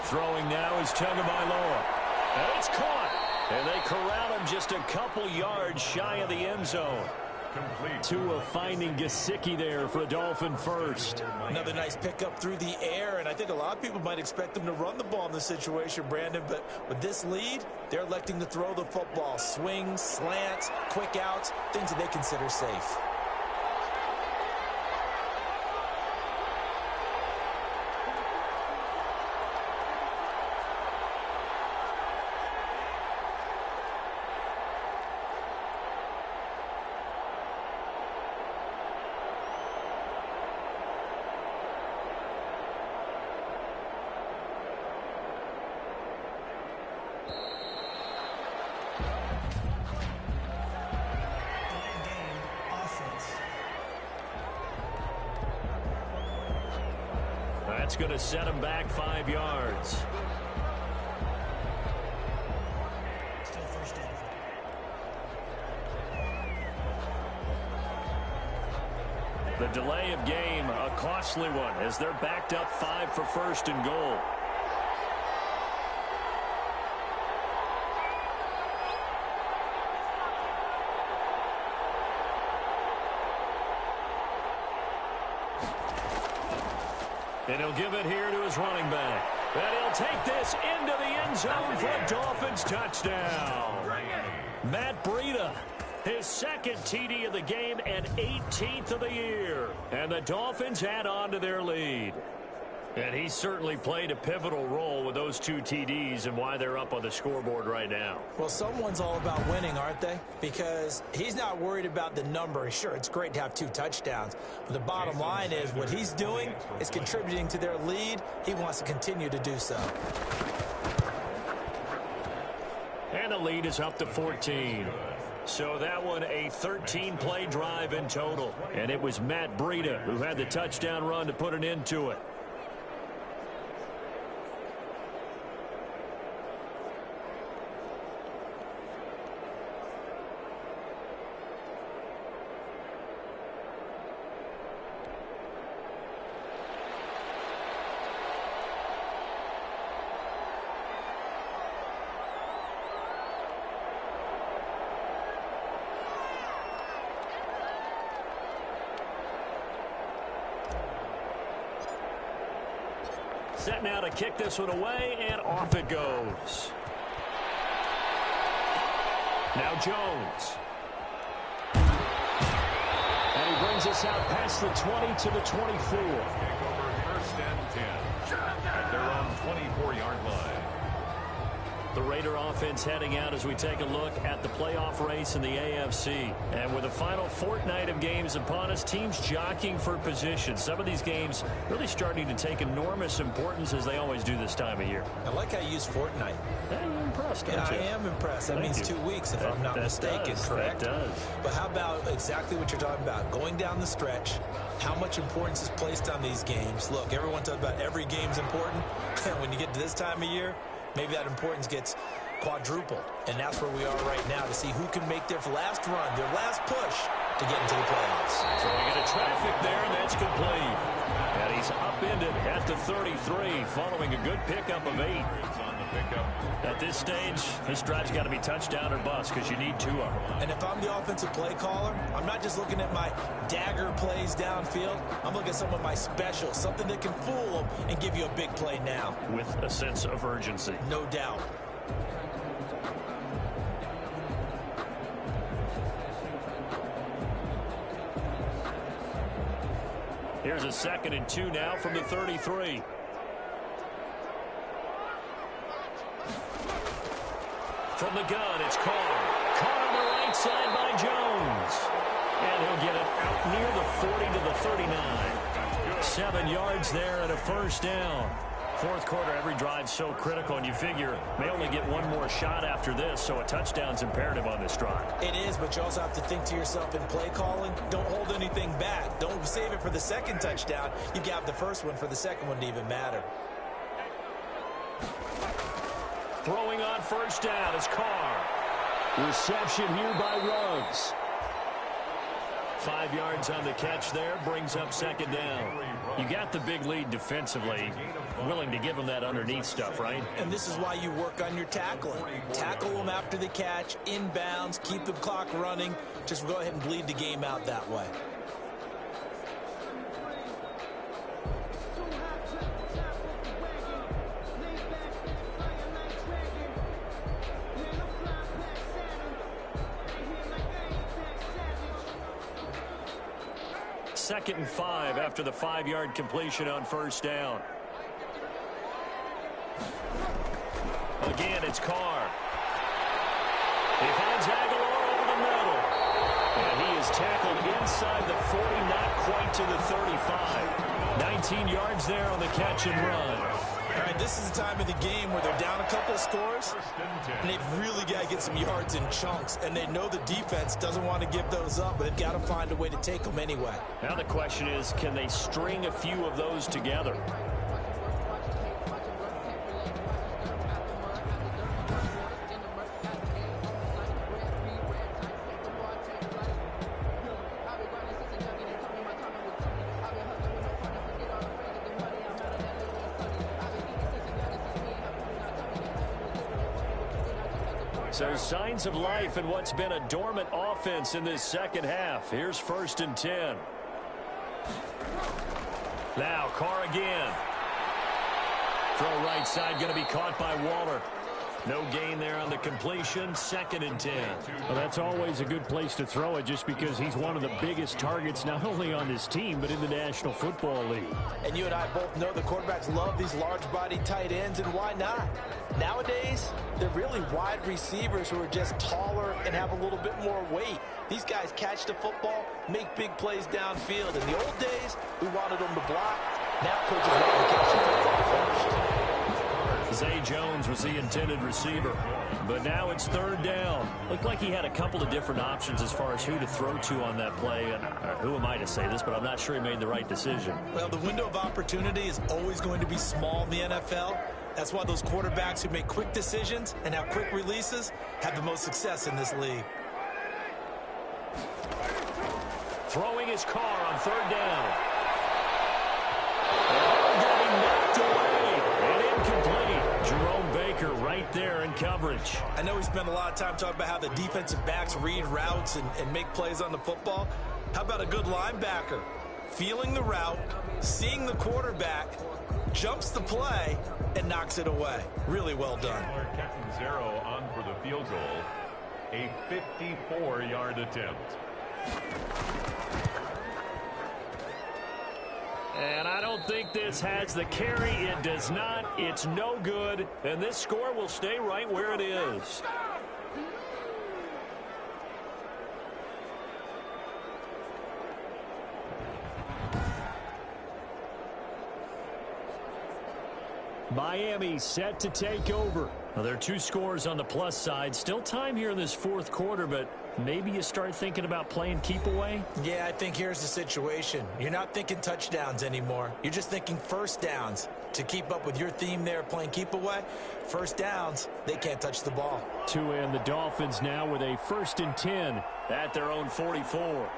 Throwing now is Tagovailoa. And it's caught. And they corral him just a couple yards shy of the end zone. Tua finding Gesicki there for a Dolphin first. Another nice pickup through the air, and I think a lot of people might expect them to run the ball in this situation, Brandon, but with this lead, they're electing to throw the football. Swings, slants, quick outs, things that they consider safe. That's going to set him back 5 yards. The delay of game, a costly one as they're backed up 5 for first and goal. And he'll give it here to his running back. And he'll take this into the end zone for a Dolphins touchdown. Matt Breida, his second TD of the game and 18th of the year. And the Dolphins add on to their lead. And he certainly played a pivotal role with those 2 TDs and why they're up on the scoreboard right now. Well, someone's all about winning, aren't they? Because he's not worried about the number. Sure, it's great to have 2 touchdowns. But the bottom line is what he's doing is contributing to their lead. He wants to continue to do so. And the lead is up to 14. So that one a 13-play drive in total. And it was Matt Breida who had the touchdown run to put an end to it. Set now to kick this one away, and off it goes. Now Jones. And he brings us out past the 20 to the 24. Kick over first and 10 at their own 24-yard line. The Raider offense heading out as we take a look at the playoff race in the AFC. And with the final fortnight of games upon us, teams jockeying for position. Some of these games really starting to take enormous importance as they always do this time of year. I like how you use fortnight. Yeah, you're impressed, aren't you? I am impressed. That means 2 weeks, if I'm not mistaken, correct? That does. But how about exactly what you're talking about? Going down the stretch, how much importance is placed on these games? Look, everyone talks about every game's important. When you get to this time of year, maybe that importance gets quadrupled. And that's where we are right now to see who can make their last run, their last push to get into the playoffs. So we got a traffic there, and that's complete. And he's upended at the 33 following a good pickup of 8. At this stage, this drive's got to be touchdown or bust because you need 2 of them. And if I'm the offensive play caller, I'm not just looking at my dagger plays downfield. I'm looking at some of my specials, something that can fool them and give you a big play now. With a sense of urgency. No doubt. Here's a 2nd and 2 now from the 33. From the gun, it's Carr. Caught on the right side by Jones. And he'll get it out near the 40 to the 39. 7 yards there and a first down. Fourth quarter, every drive so critical, and you figure may only get one more shot after this, so a touchdown's imperative on this drive. It is, but you also have to think to yourself in play calling, don't hold anything back. Don't save it for the second touchdown. You got the first one for the second one to even matter. Throwing on first down is Carr. Reception here by Ruggs. 5 yards on the catch there, brings up second down. You got the big lead defensively, willing to give them that underneath stuff, right? And this is why you work on your tackling. Tackle them after the catch, inbounds, keep the clock running. Just go ahead and bleed the game out that way. Second and 5 after the 5-yard completion on first down. Again, it's Carr. He finds Aguilar over the middle. And he is tackled inside the 40, not quite to the 35. 19 yards there on the catch and run. All right, this is the time of the game where they're down a couple of scores, and they've really got to get some yards in chunks, and they know the defense doesn't want to give those up, but they've got to find a way to take them anyway. Now the question is, can they string a few of those together? So signs of life in what's been a dormant offense in this second half. Here's 1st and 10. Now Carr again. Throw right side going to be caught by Waller. No gain there on the completion. 2nd and 10. Well, that's always a good place to throw it just because he's one of the biggest targets not only on this team but in the National Football League. And you and I both know the quarterbacks love these large-body tight ends, and why not? Nowadays, they're really wide receivers who are just taller and have a little bit more weight. These guys catch the football, make big plays downfield. In the old days, we wanted them to block. Now coaches want to catch the football first. Zay Jones was the intended receiver, but now it's 3rd down. Looked like he had a couple of different options as far as who to throw to on that play. And who am I to say this, but I'm not sure he made the right decision. Well, the window of opportunity is always going to be small in the NFL. That's why those quarterbacks who make quick decisions and have quick releases have the most success in this league. Throwing his Carr on 3rd down. Oh, getting knocked away and incomplete. Jerome Baker right there in coverage. I know we spent a lot of time talking about how the defensive backs read routes and make plays on the football. How about a good linebacker? Feeling the route, seeing the quarterback, jumps the play, and knocks it away. Really well done. Catanzaro on for the field goal. A 54-yard attempt. And I don't think this has the carry. It does not. It's no good. And this score will stay right where it is. Miami set to take over. Well, there are 2 scores on the plus side. Still time here in this 4th quarter, but maybe you start thinking about playing keep away? Yeah, I think here's the situation. You're not thinking touchdowns anymore. You're just thinking 1st downs. To keep up with your theme there, playing keep away, 1st downs, they can't touch the ball. And the Dolphins now with a 1st and 10 at their own 44.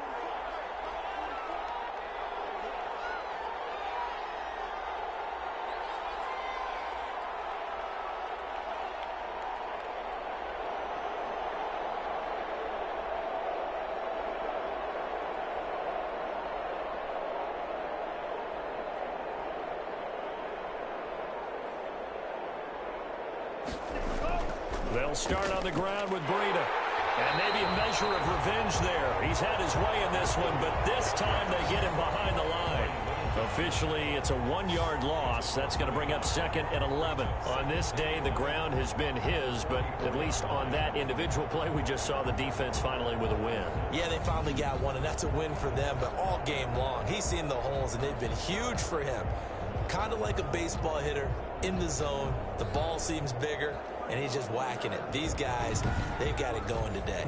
They'll start on the ground with Breida. And maybe a measure of revenge there. He's had his way in this one, but this time they get him behind the line. Officially, it's a 1-yard loss. That's going to bring up 2nd and 11. On this day, the ground has been his, but at least on that individual play, we just saw the defense finally with a win. Yeah, they finally got one, and that's a win for them, but all game long, he's seen the holes, and they've been huge for him. Kind of like a baseball hitter in the zone. The ball seems bigger, and he's just whacking it. These guys, they've got it going today.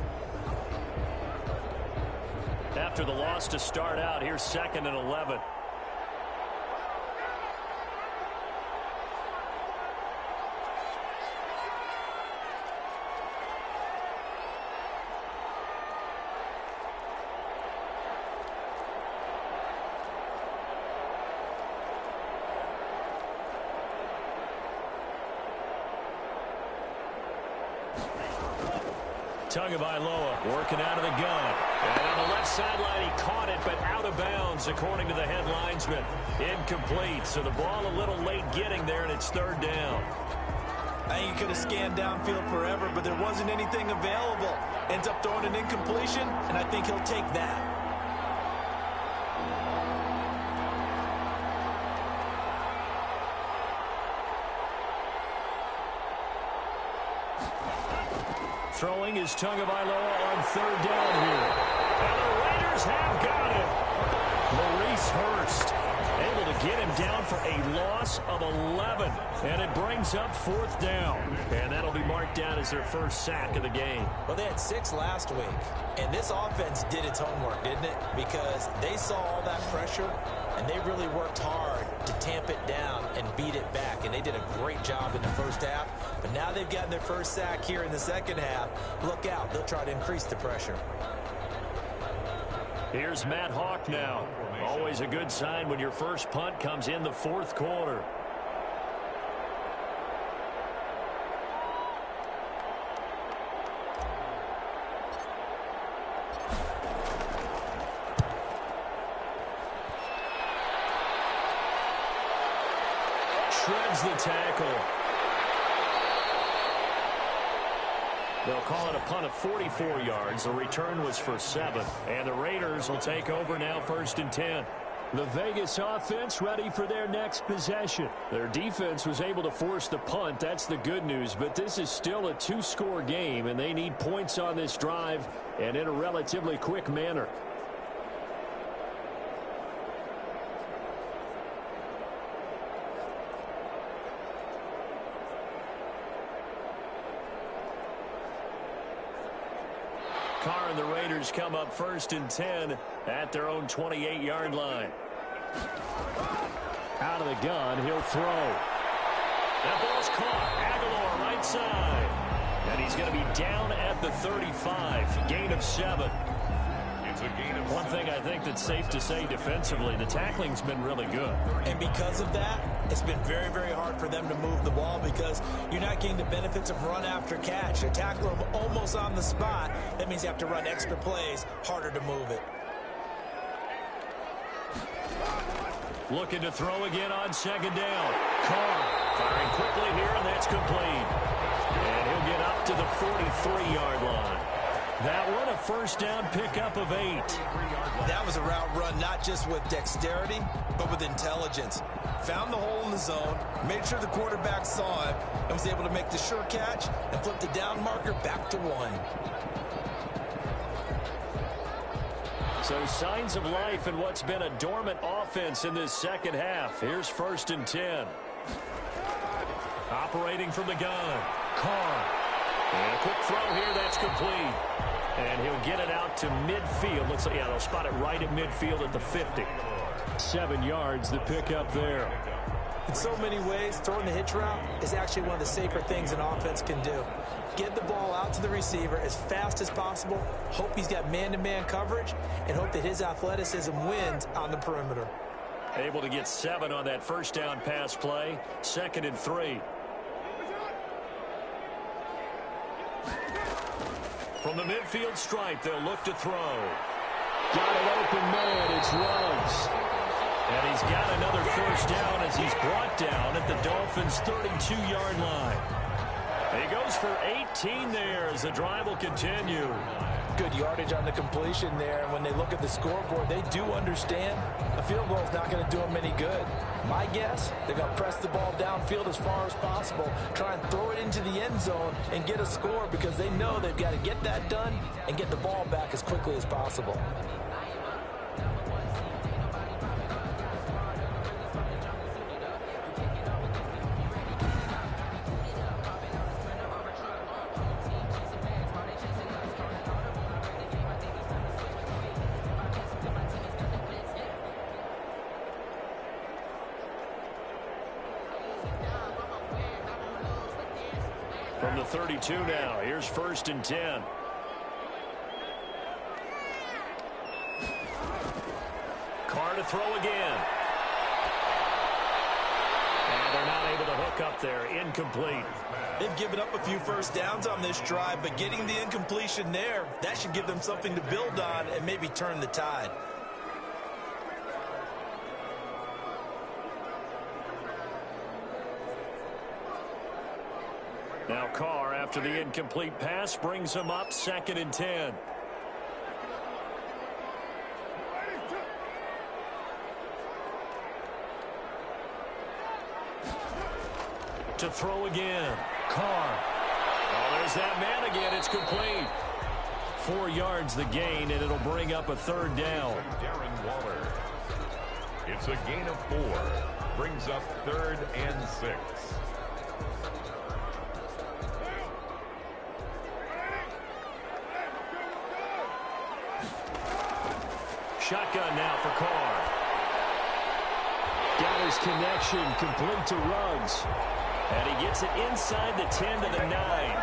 After the loss to start out, here's 2nd and 11. Tagovailoa working out of the gun. And on the left sideline, he caught it, but out of bounds, according to the head linesman. Incomplete, so the ball a little late getting there, and it's 3rd down. I think he could have scanned downfield forever, but there wasn't anything available. Ends up throwing an incompletion, and I think he'll take that. Throwing is Tagovailoa on 3rd down here. And the Raiders have got him. Maurice Hurst able to get him down for a loss of 11. And it brings up 4th down. And that'll be marked down as their first sack of the game. Well, they had 6 last week. And this offense did its homework, didn't it? Because they saw all that pressure, and they really worked hard to tamp it down and beat it back. And they did a great job in the first half. But now they've gotten their first sack here in the second half. Look out. They'll try to increase the pressure. Here's Matt Hawk now. Always a good sign when your first punt comes in the 4th quarter. shreds the tackle. They'll call it a punt of 44 yards. The return was for 7. And the Raiders will take over now, 1st and 10. The Vegas offense ready for their next possession. Their defense was able to force the punt. That's the good news. But this is still a 2-score game, and they need points on this drive and in a relatively quick manner. Carr and the Raiders come up 1st and 10 at their own 28-yard line. Out of the gun, he'll throw. That ball's caught. Aguilar right side. And he's going to be down at the 35. Gain of 7. It's a gain of 7. One thing I think that's safe to say defensively, the tackling's been really good. And because of that, it's been very, very hard for them to move the ball because you're not getting the benefits of run after catch. You tackle them almost on the spot. That means you have to run extra plays, harder to move it. Looking to throw again on 2nd down. Carr firing quickly here, and that's complete. And he'll get up to the 43-yard line. That one a 1st down pickup of 8. That was a route run not just with dexterity, but with intelligence. Found the hole in the zone, made sure the quarterback saw it, and was able to make the sure catch and flip the down marker back to 1. So signs of life in what's been a dormant offense in this second half. Here's 1st and 10. Operating from the gun. Carr. And a quick throw here, that's complete. And he'll get it out to midfield. Looks like, yeah, they'll spot it right at midfield at the 50. 7 yards, the pickup there. In so many ways, throwing the hitch route is actually one of the safer things an offense can do. Get the ball out to the receiver as fast as possible, hope he's got man-to-man coverage, and hope that his athleticism wins on the perimeter. Able to get 7 on that 1st down pass play. 2nd and 3. From the midfield stripe, they'll look to throw. Got an open man, it's Ruggs. And he's got another 1st down as he's brought down at the Dolphins' 32-yard line. And he goes for 18 there as the drive will continue. Good yardage on the completion there. And when they look at the scoreboard, they do understand a field goal is not going to do them any good. My guess, they're going to press the ball downfield as far as possible, try and throw it into the end zone and get a score because they know they've got to get that done and get the ball back as quickly as possible. From the 32 now, here's 1st and 10. Carr to throw again. And they're not able to hook up there. Incomplete. They've given up a few 1st downs on this drive, but getting the incompletion there, that should give them something to build on and maybe turn the tide. Now Carr, after the incomplete pass, brings him up 2nd and 10. To throw again. Carr. Oh, there's that man again. It's complete. 4 yards the gain, and it'll bring up a 3rd down. Darren Waller. It's a gain of 4. Brings up 3rd and 6. Shotgun now for Carr. Got his connection complete to Ruggs. And he gets it inside the 10 to the 9.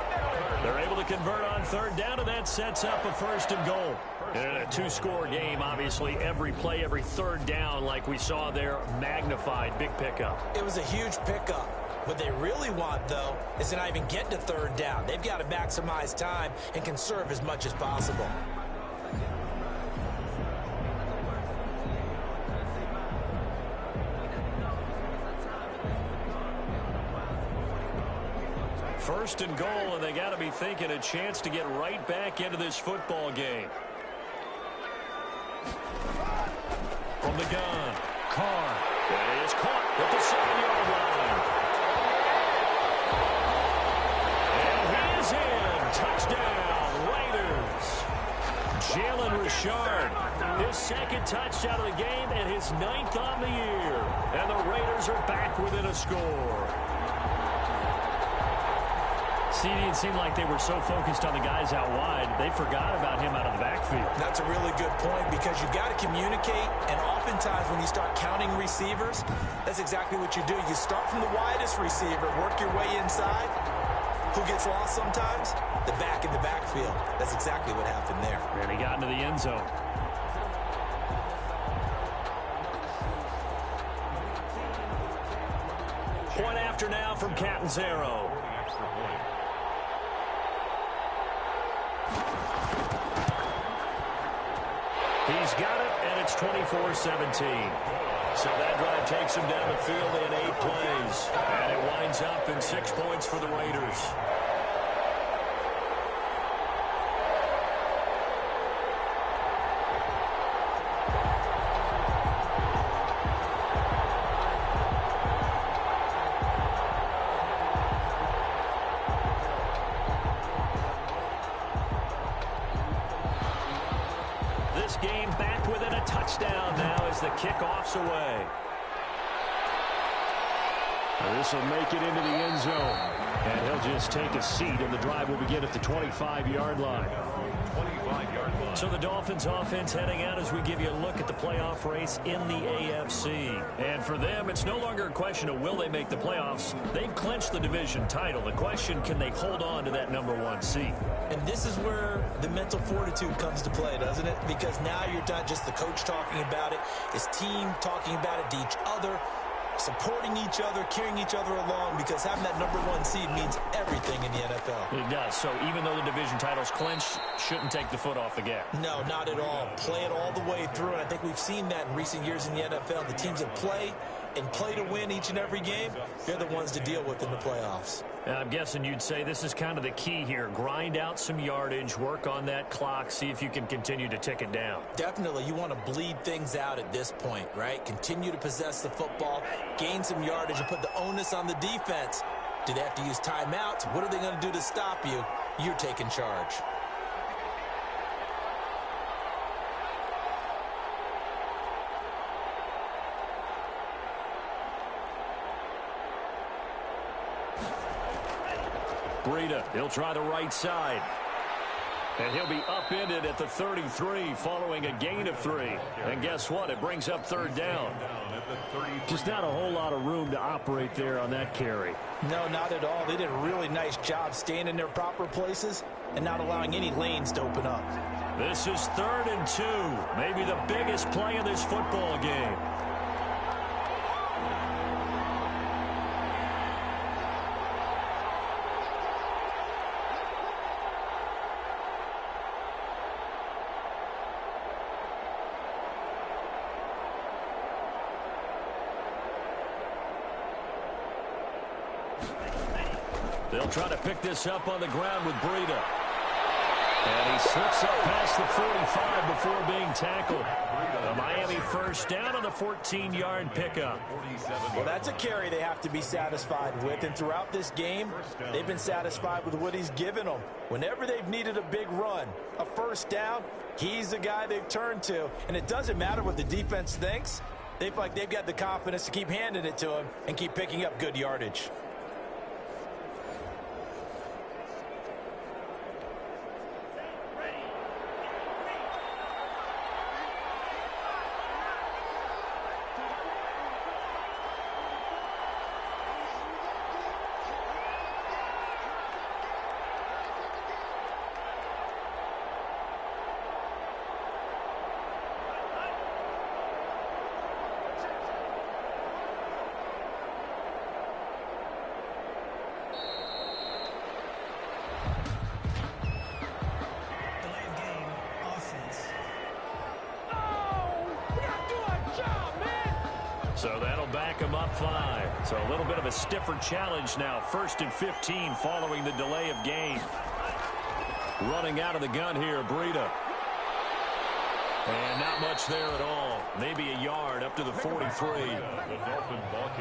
They're able to convert on 3rd down, and that sets up a 1st and goal. In a 2-score game, obviously, every play, every 3rd down, like we saw there, magnified. Big pickup. It was a huge pickup. What they really want, though, is to not even get to 3rd down. They've got to maximize time and conserve as much as possible. First and goal, and they got to be thinking a chance to get right back into this football game. From the gun, Carr. It is caught at the 7-yard line. And he is in. Touchdown, Raiders. Jalen Richard, his second touchdown of the game and his 9th on the year. And the Raiders are back within a score. See, it seemed like they were so focused on the guys out wide, they forgot about him out of the backfield. That's a really good point because you've got to communicate, and oftentimes when you start counting receivers, that's exactly what you do. You start from the widest receiver, work your way inside. Who gets lost sometimes? The back in the backfield. That's exactly what happened there. And he got into the end zone. Point after now from Catanzaro. He's got it, and it's 24-17. So that drive takes him down the field in 8 plays. And it winds up in 6 points for the Raiders. Game back within a touchdown now as the kickoff's away. This will make it into the end zone. And he'll just take a seat, and the drive will begin at the 25-yard line. So the Dolphins offense heading out as we give you a look at the playoff race in the AFC. And for them, it's no longer a question of will they make the playoffs. They've clinched the division title. The question, can they hold on to that #1 seed? And this is where the mental fortitude comes to play, doesn't it? Because now you're not just the coach talking about it, his team talking about it to each other, supporting each other, carrying each other along, because having that #1 seed means everything in the NFL. It does. So even though the division title's clinched, shouldn't take the foot off the gas. No, not at all. Play it all the way through, and I think we've seen that in recent years in the NFL. The teams that play and play to win each and every game, they're the ones to deal with in the playoffs. I'm guessing you'd say this is kind of the key here. Grind out some yardage, work on that clock, see if you can continue to tick it down. Definitely. You want to bleed things out at this point, right? Continue to possess the football, gain some yardage, and put the onus on the defense. Do they have to use timeouts? What are they going to do to stop you? You're taking charge. Breida, he'll try the right side. And he'll be upended at the 33 following a gain of 3. And guess what? It brings up 3rd down. Just not a whole lot of room to operate there on that carry. No, not at all. They did a really nice job staying in their proper places and not allowing any lanes to open up. This is 3rd and 2. Maybe the biggest play in this football game. They'll try to pick this up on the ground with Breida. And he slips up past the 45 before being tackled. The Miami first down on the 14-yard pickup. Well, that's a carry they have to be satisfied with. And throughout this game, they've been satisfied with what he's given them. Whenever they've needed a big run, a first down, he's the guy they've turned to. And it doesn't matter what the defense thinks. They feel like they've got the confidence to keep handing it to him and keep picking up good yardage. So that'll back him up 5. So a little bit of a stiffer challenge now. 1st and 15 following the delay of game. Running out of the gun here, Breida. And not much there at all. Maybe a yard up to the 43.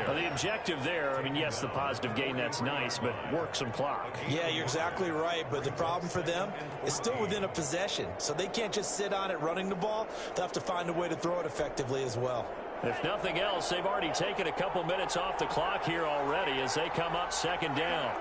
The objective there, I mean, yes, the positive gain, that's nice, but work some clock. Yeah, you're exactly right, but the problem for them is still within a possession. So they can't just sit on it running the ball. They'll have to find a way to throw it effectively as well. If nothing else, they've already taken a couple minutes off the clock here already as they come up 2nd down.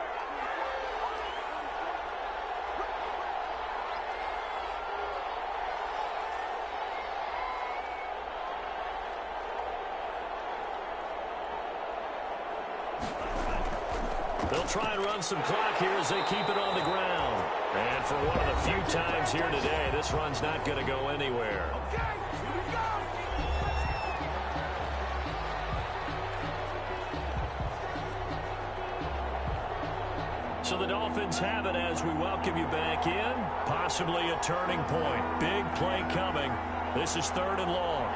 They'll try and run some clock here as they keep it on the ground. And for one of the few times here today, this run's not going to go anywhere. So the Dolphins have it as we welcome you back in. Possibly a turning point. Big play coming. This is 3rd and long.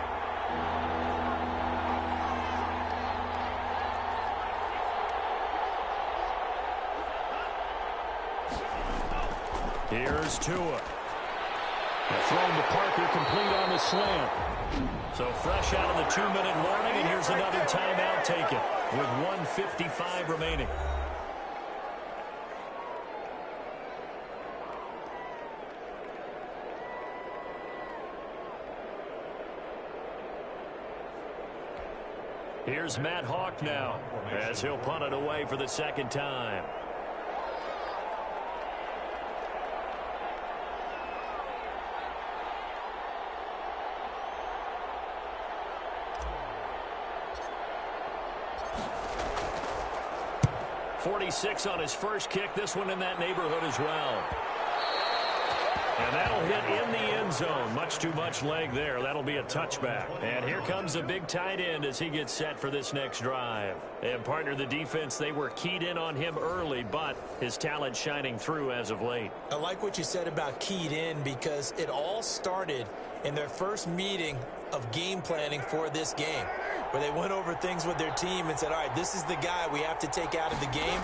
Here's Tua. Thrown to Parker, complete on the slant. So fresh out of the 2-minute warning, and here's another timeout taken with 1:55 remaining. Here's Matt Hawk now as he'll punt it away for the 2nd time. .46 on his first kick. This one in that neighborhood as well. And that'll hit in the end zone. Much too much leg there. That'll be a touchback. And here comes a big tight end as he gets set for this next drive. And partner, the defense, they were keyed in on him early, but his talent shining through as of late. I like what you said about keyed in because it all started in their first meeting of game planning for this game, where they went over things with their team and said, all right, this is the guy we have to take out of the game.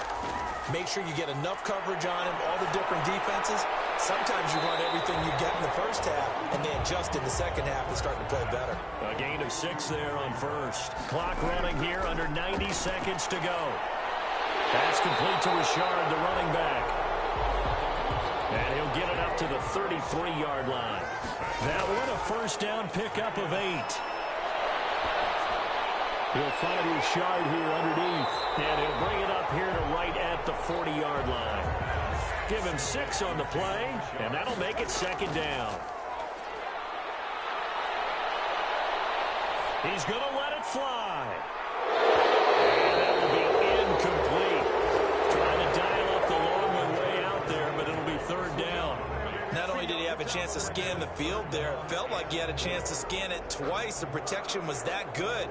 Make sure you get enough coverage on him, all the different defenses. Sometimes you run everything you get in the first half, and they adjust in the second half and start to play better. A gain of 6 there on first. Clock running here, under 90 seconds to go. Pass complete to Richard, the running back. And he'll get it up to the 33-yard line. That one a first down pickup of 8. He'll find Richard here underneath. And he'll bring it up here to right at the 40-yard line. Give him 6 on the play, and that'll make it 2nd down. He's going to let it fly. And that will be incomplete. Trying to dial up the long one way out there, but it'll be 3rd down. Not only did he have a chance to scan the field there, it felt like he had a chance to scan it twice. The protection was that good.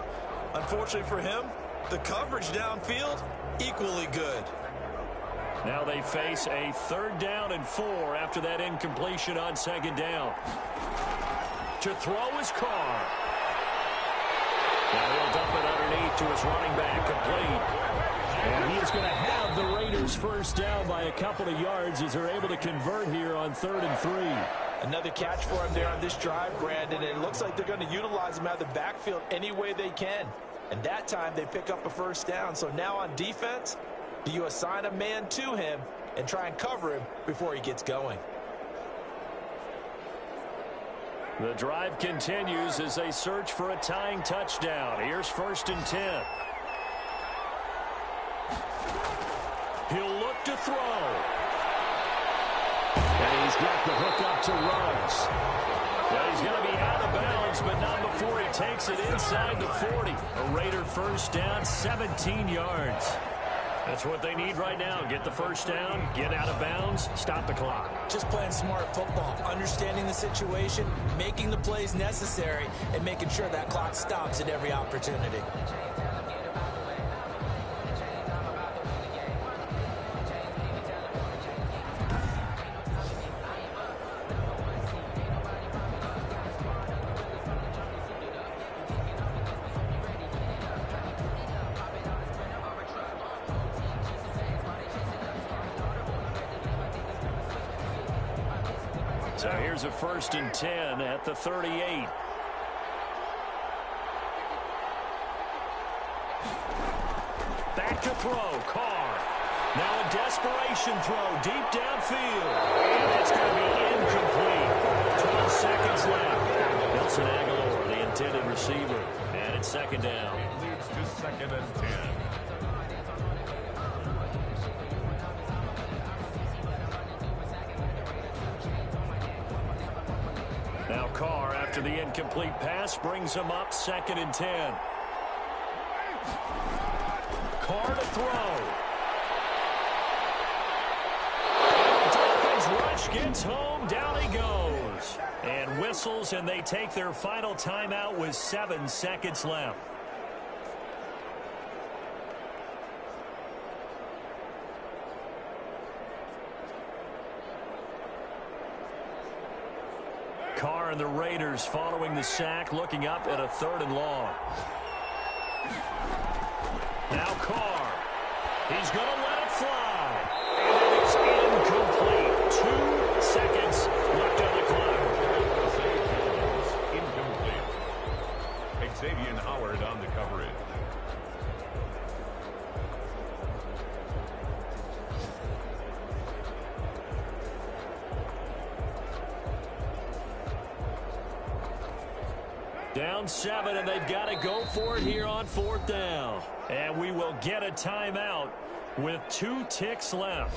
Unfortunately for him, the coverage downfield, equally good. Now they face a 3rd down and 4 after that incompletion on 2nd down. To throw is Carr. Now he'll dump it underneath to his running back, complete. And he is going to have the Raiders first down by a couple of yards as they're able to convert here on 3rd and 3. Another catch for him there on this drive, Brandon, and it looks like they're going to utilize him out of the backfield any way they can. And that time they pick up a first down. So now on defense, do you assign a man to him and try and cover him before he gets going? The drive continues as they search for a tying touchdown. Here's 1st and 10. He'll look to throw. And he's got the hook up to Ruggs. Well, he's going to be out of bounds, but not before he takes it inside the 40. A Raider first down, 17 yards. That's what they need right now. Get the first down, get out of bounds, stop the clock. Just playing smart football, understanding the situation, making the plays necessary, and making sure that clock stops at every opportunity. So here's a 1st and 10 at the 38. Back to throw, Carr. Now a desperation throw deep downfield. And it's going to be incomplete. 12 seconds left. Nelson Aguilar, the intended receiver. And it's 2nd down. It leads to 2nd and 10. Now Carr, after the incomplete pass, brings him up 2nd and 10. Carr to throw. Dolphins rush, gets home, down he goes. And whistles, and they take their final timeout with 7 seconds left. Carr and the Raiders following the sack, looking up at a 3rd and long. Now Carr. He's going to let it fly. And it is incomplete. 2 seconds left on the clock. Incomplete. Xavier Howard on the coverage. Down 7, and they've got to go for it here on 4th down. And we will get a timeout with 2 ticks left.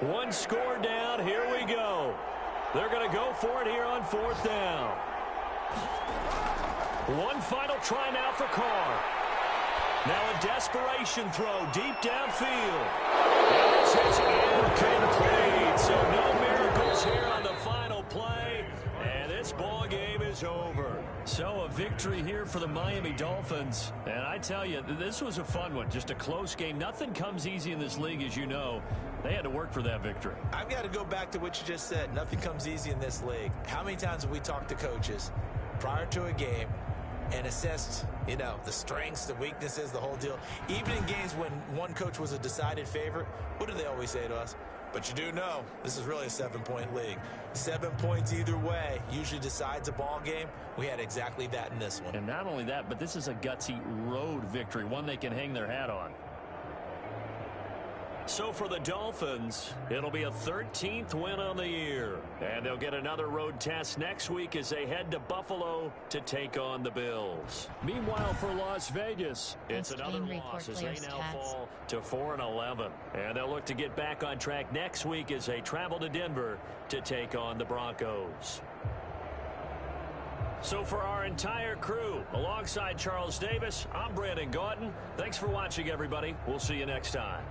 One score down. Here we go. They're going to go for it here on 4th down. One final try now for Carr. Now a desperation throw deep downfield. And this is incomplete. So no miracles here on the final play. And this ball game is over. So a victory here for the Miami Dolphins. And I tell you, this was a fun one. Just a close game. Nothing comes easy in this league, as you know. They had to work for that victory. I've got to go back to what you just said. Nothing comes easy in this league. How many times have we talked to coaches prior to a game and assessed, the strengths, the weaknesses, the whole deal? Even in games when one coach was a decided favorite, what do they always say to us? But you do know this is really a 7-point league. 7 points either way usually decides a ball game. We had exactly that in this one. And not only that, but this is a gutsy road victory, one they can hang their hat on. So for the Dolphins, it'll be a 13th win on the year. And they'll get another road test next week as they head to Buffalo to take on the Bills. Meanwhile, for Las Vegas, it's another loss as they now fall to 4-11. And they'll look to get back on track next week as they travel to Denver to take on the Broncos. So for our entire crew, alongside Charles Davis, I'm Brandon Gauton. Thanks for watching, everybody. We'll see you next time.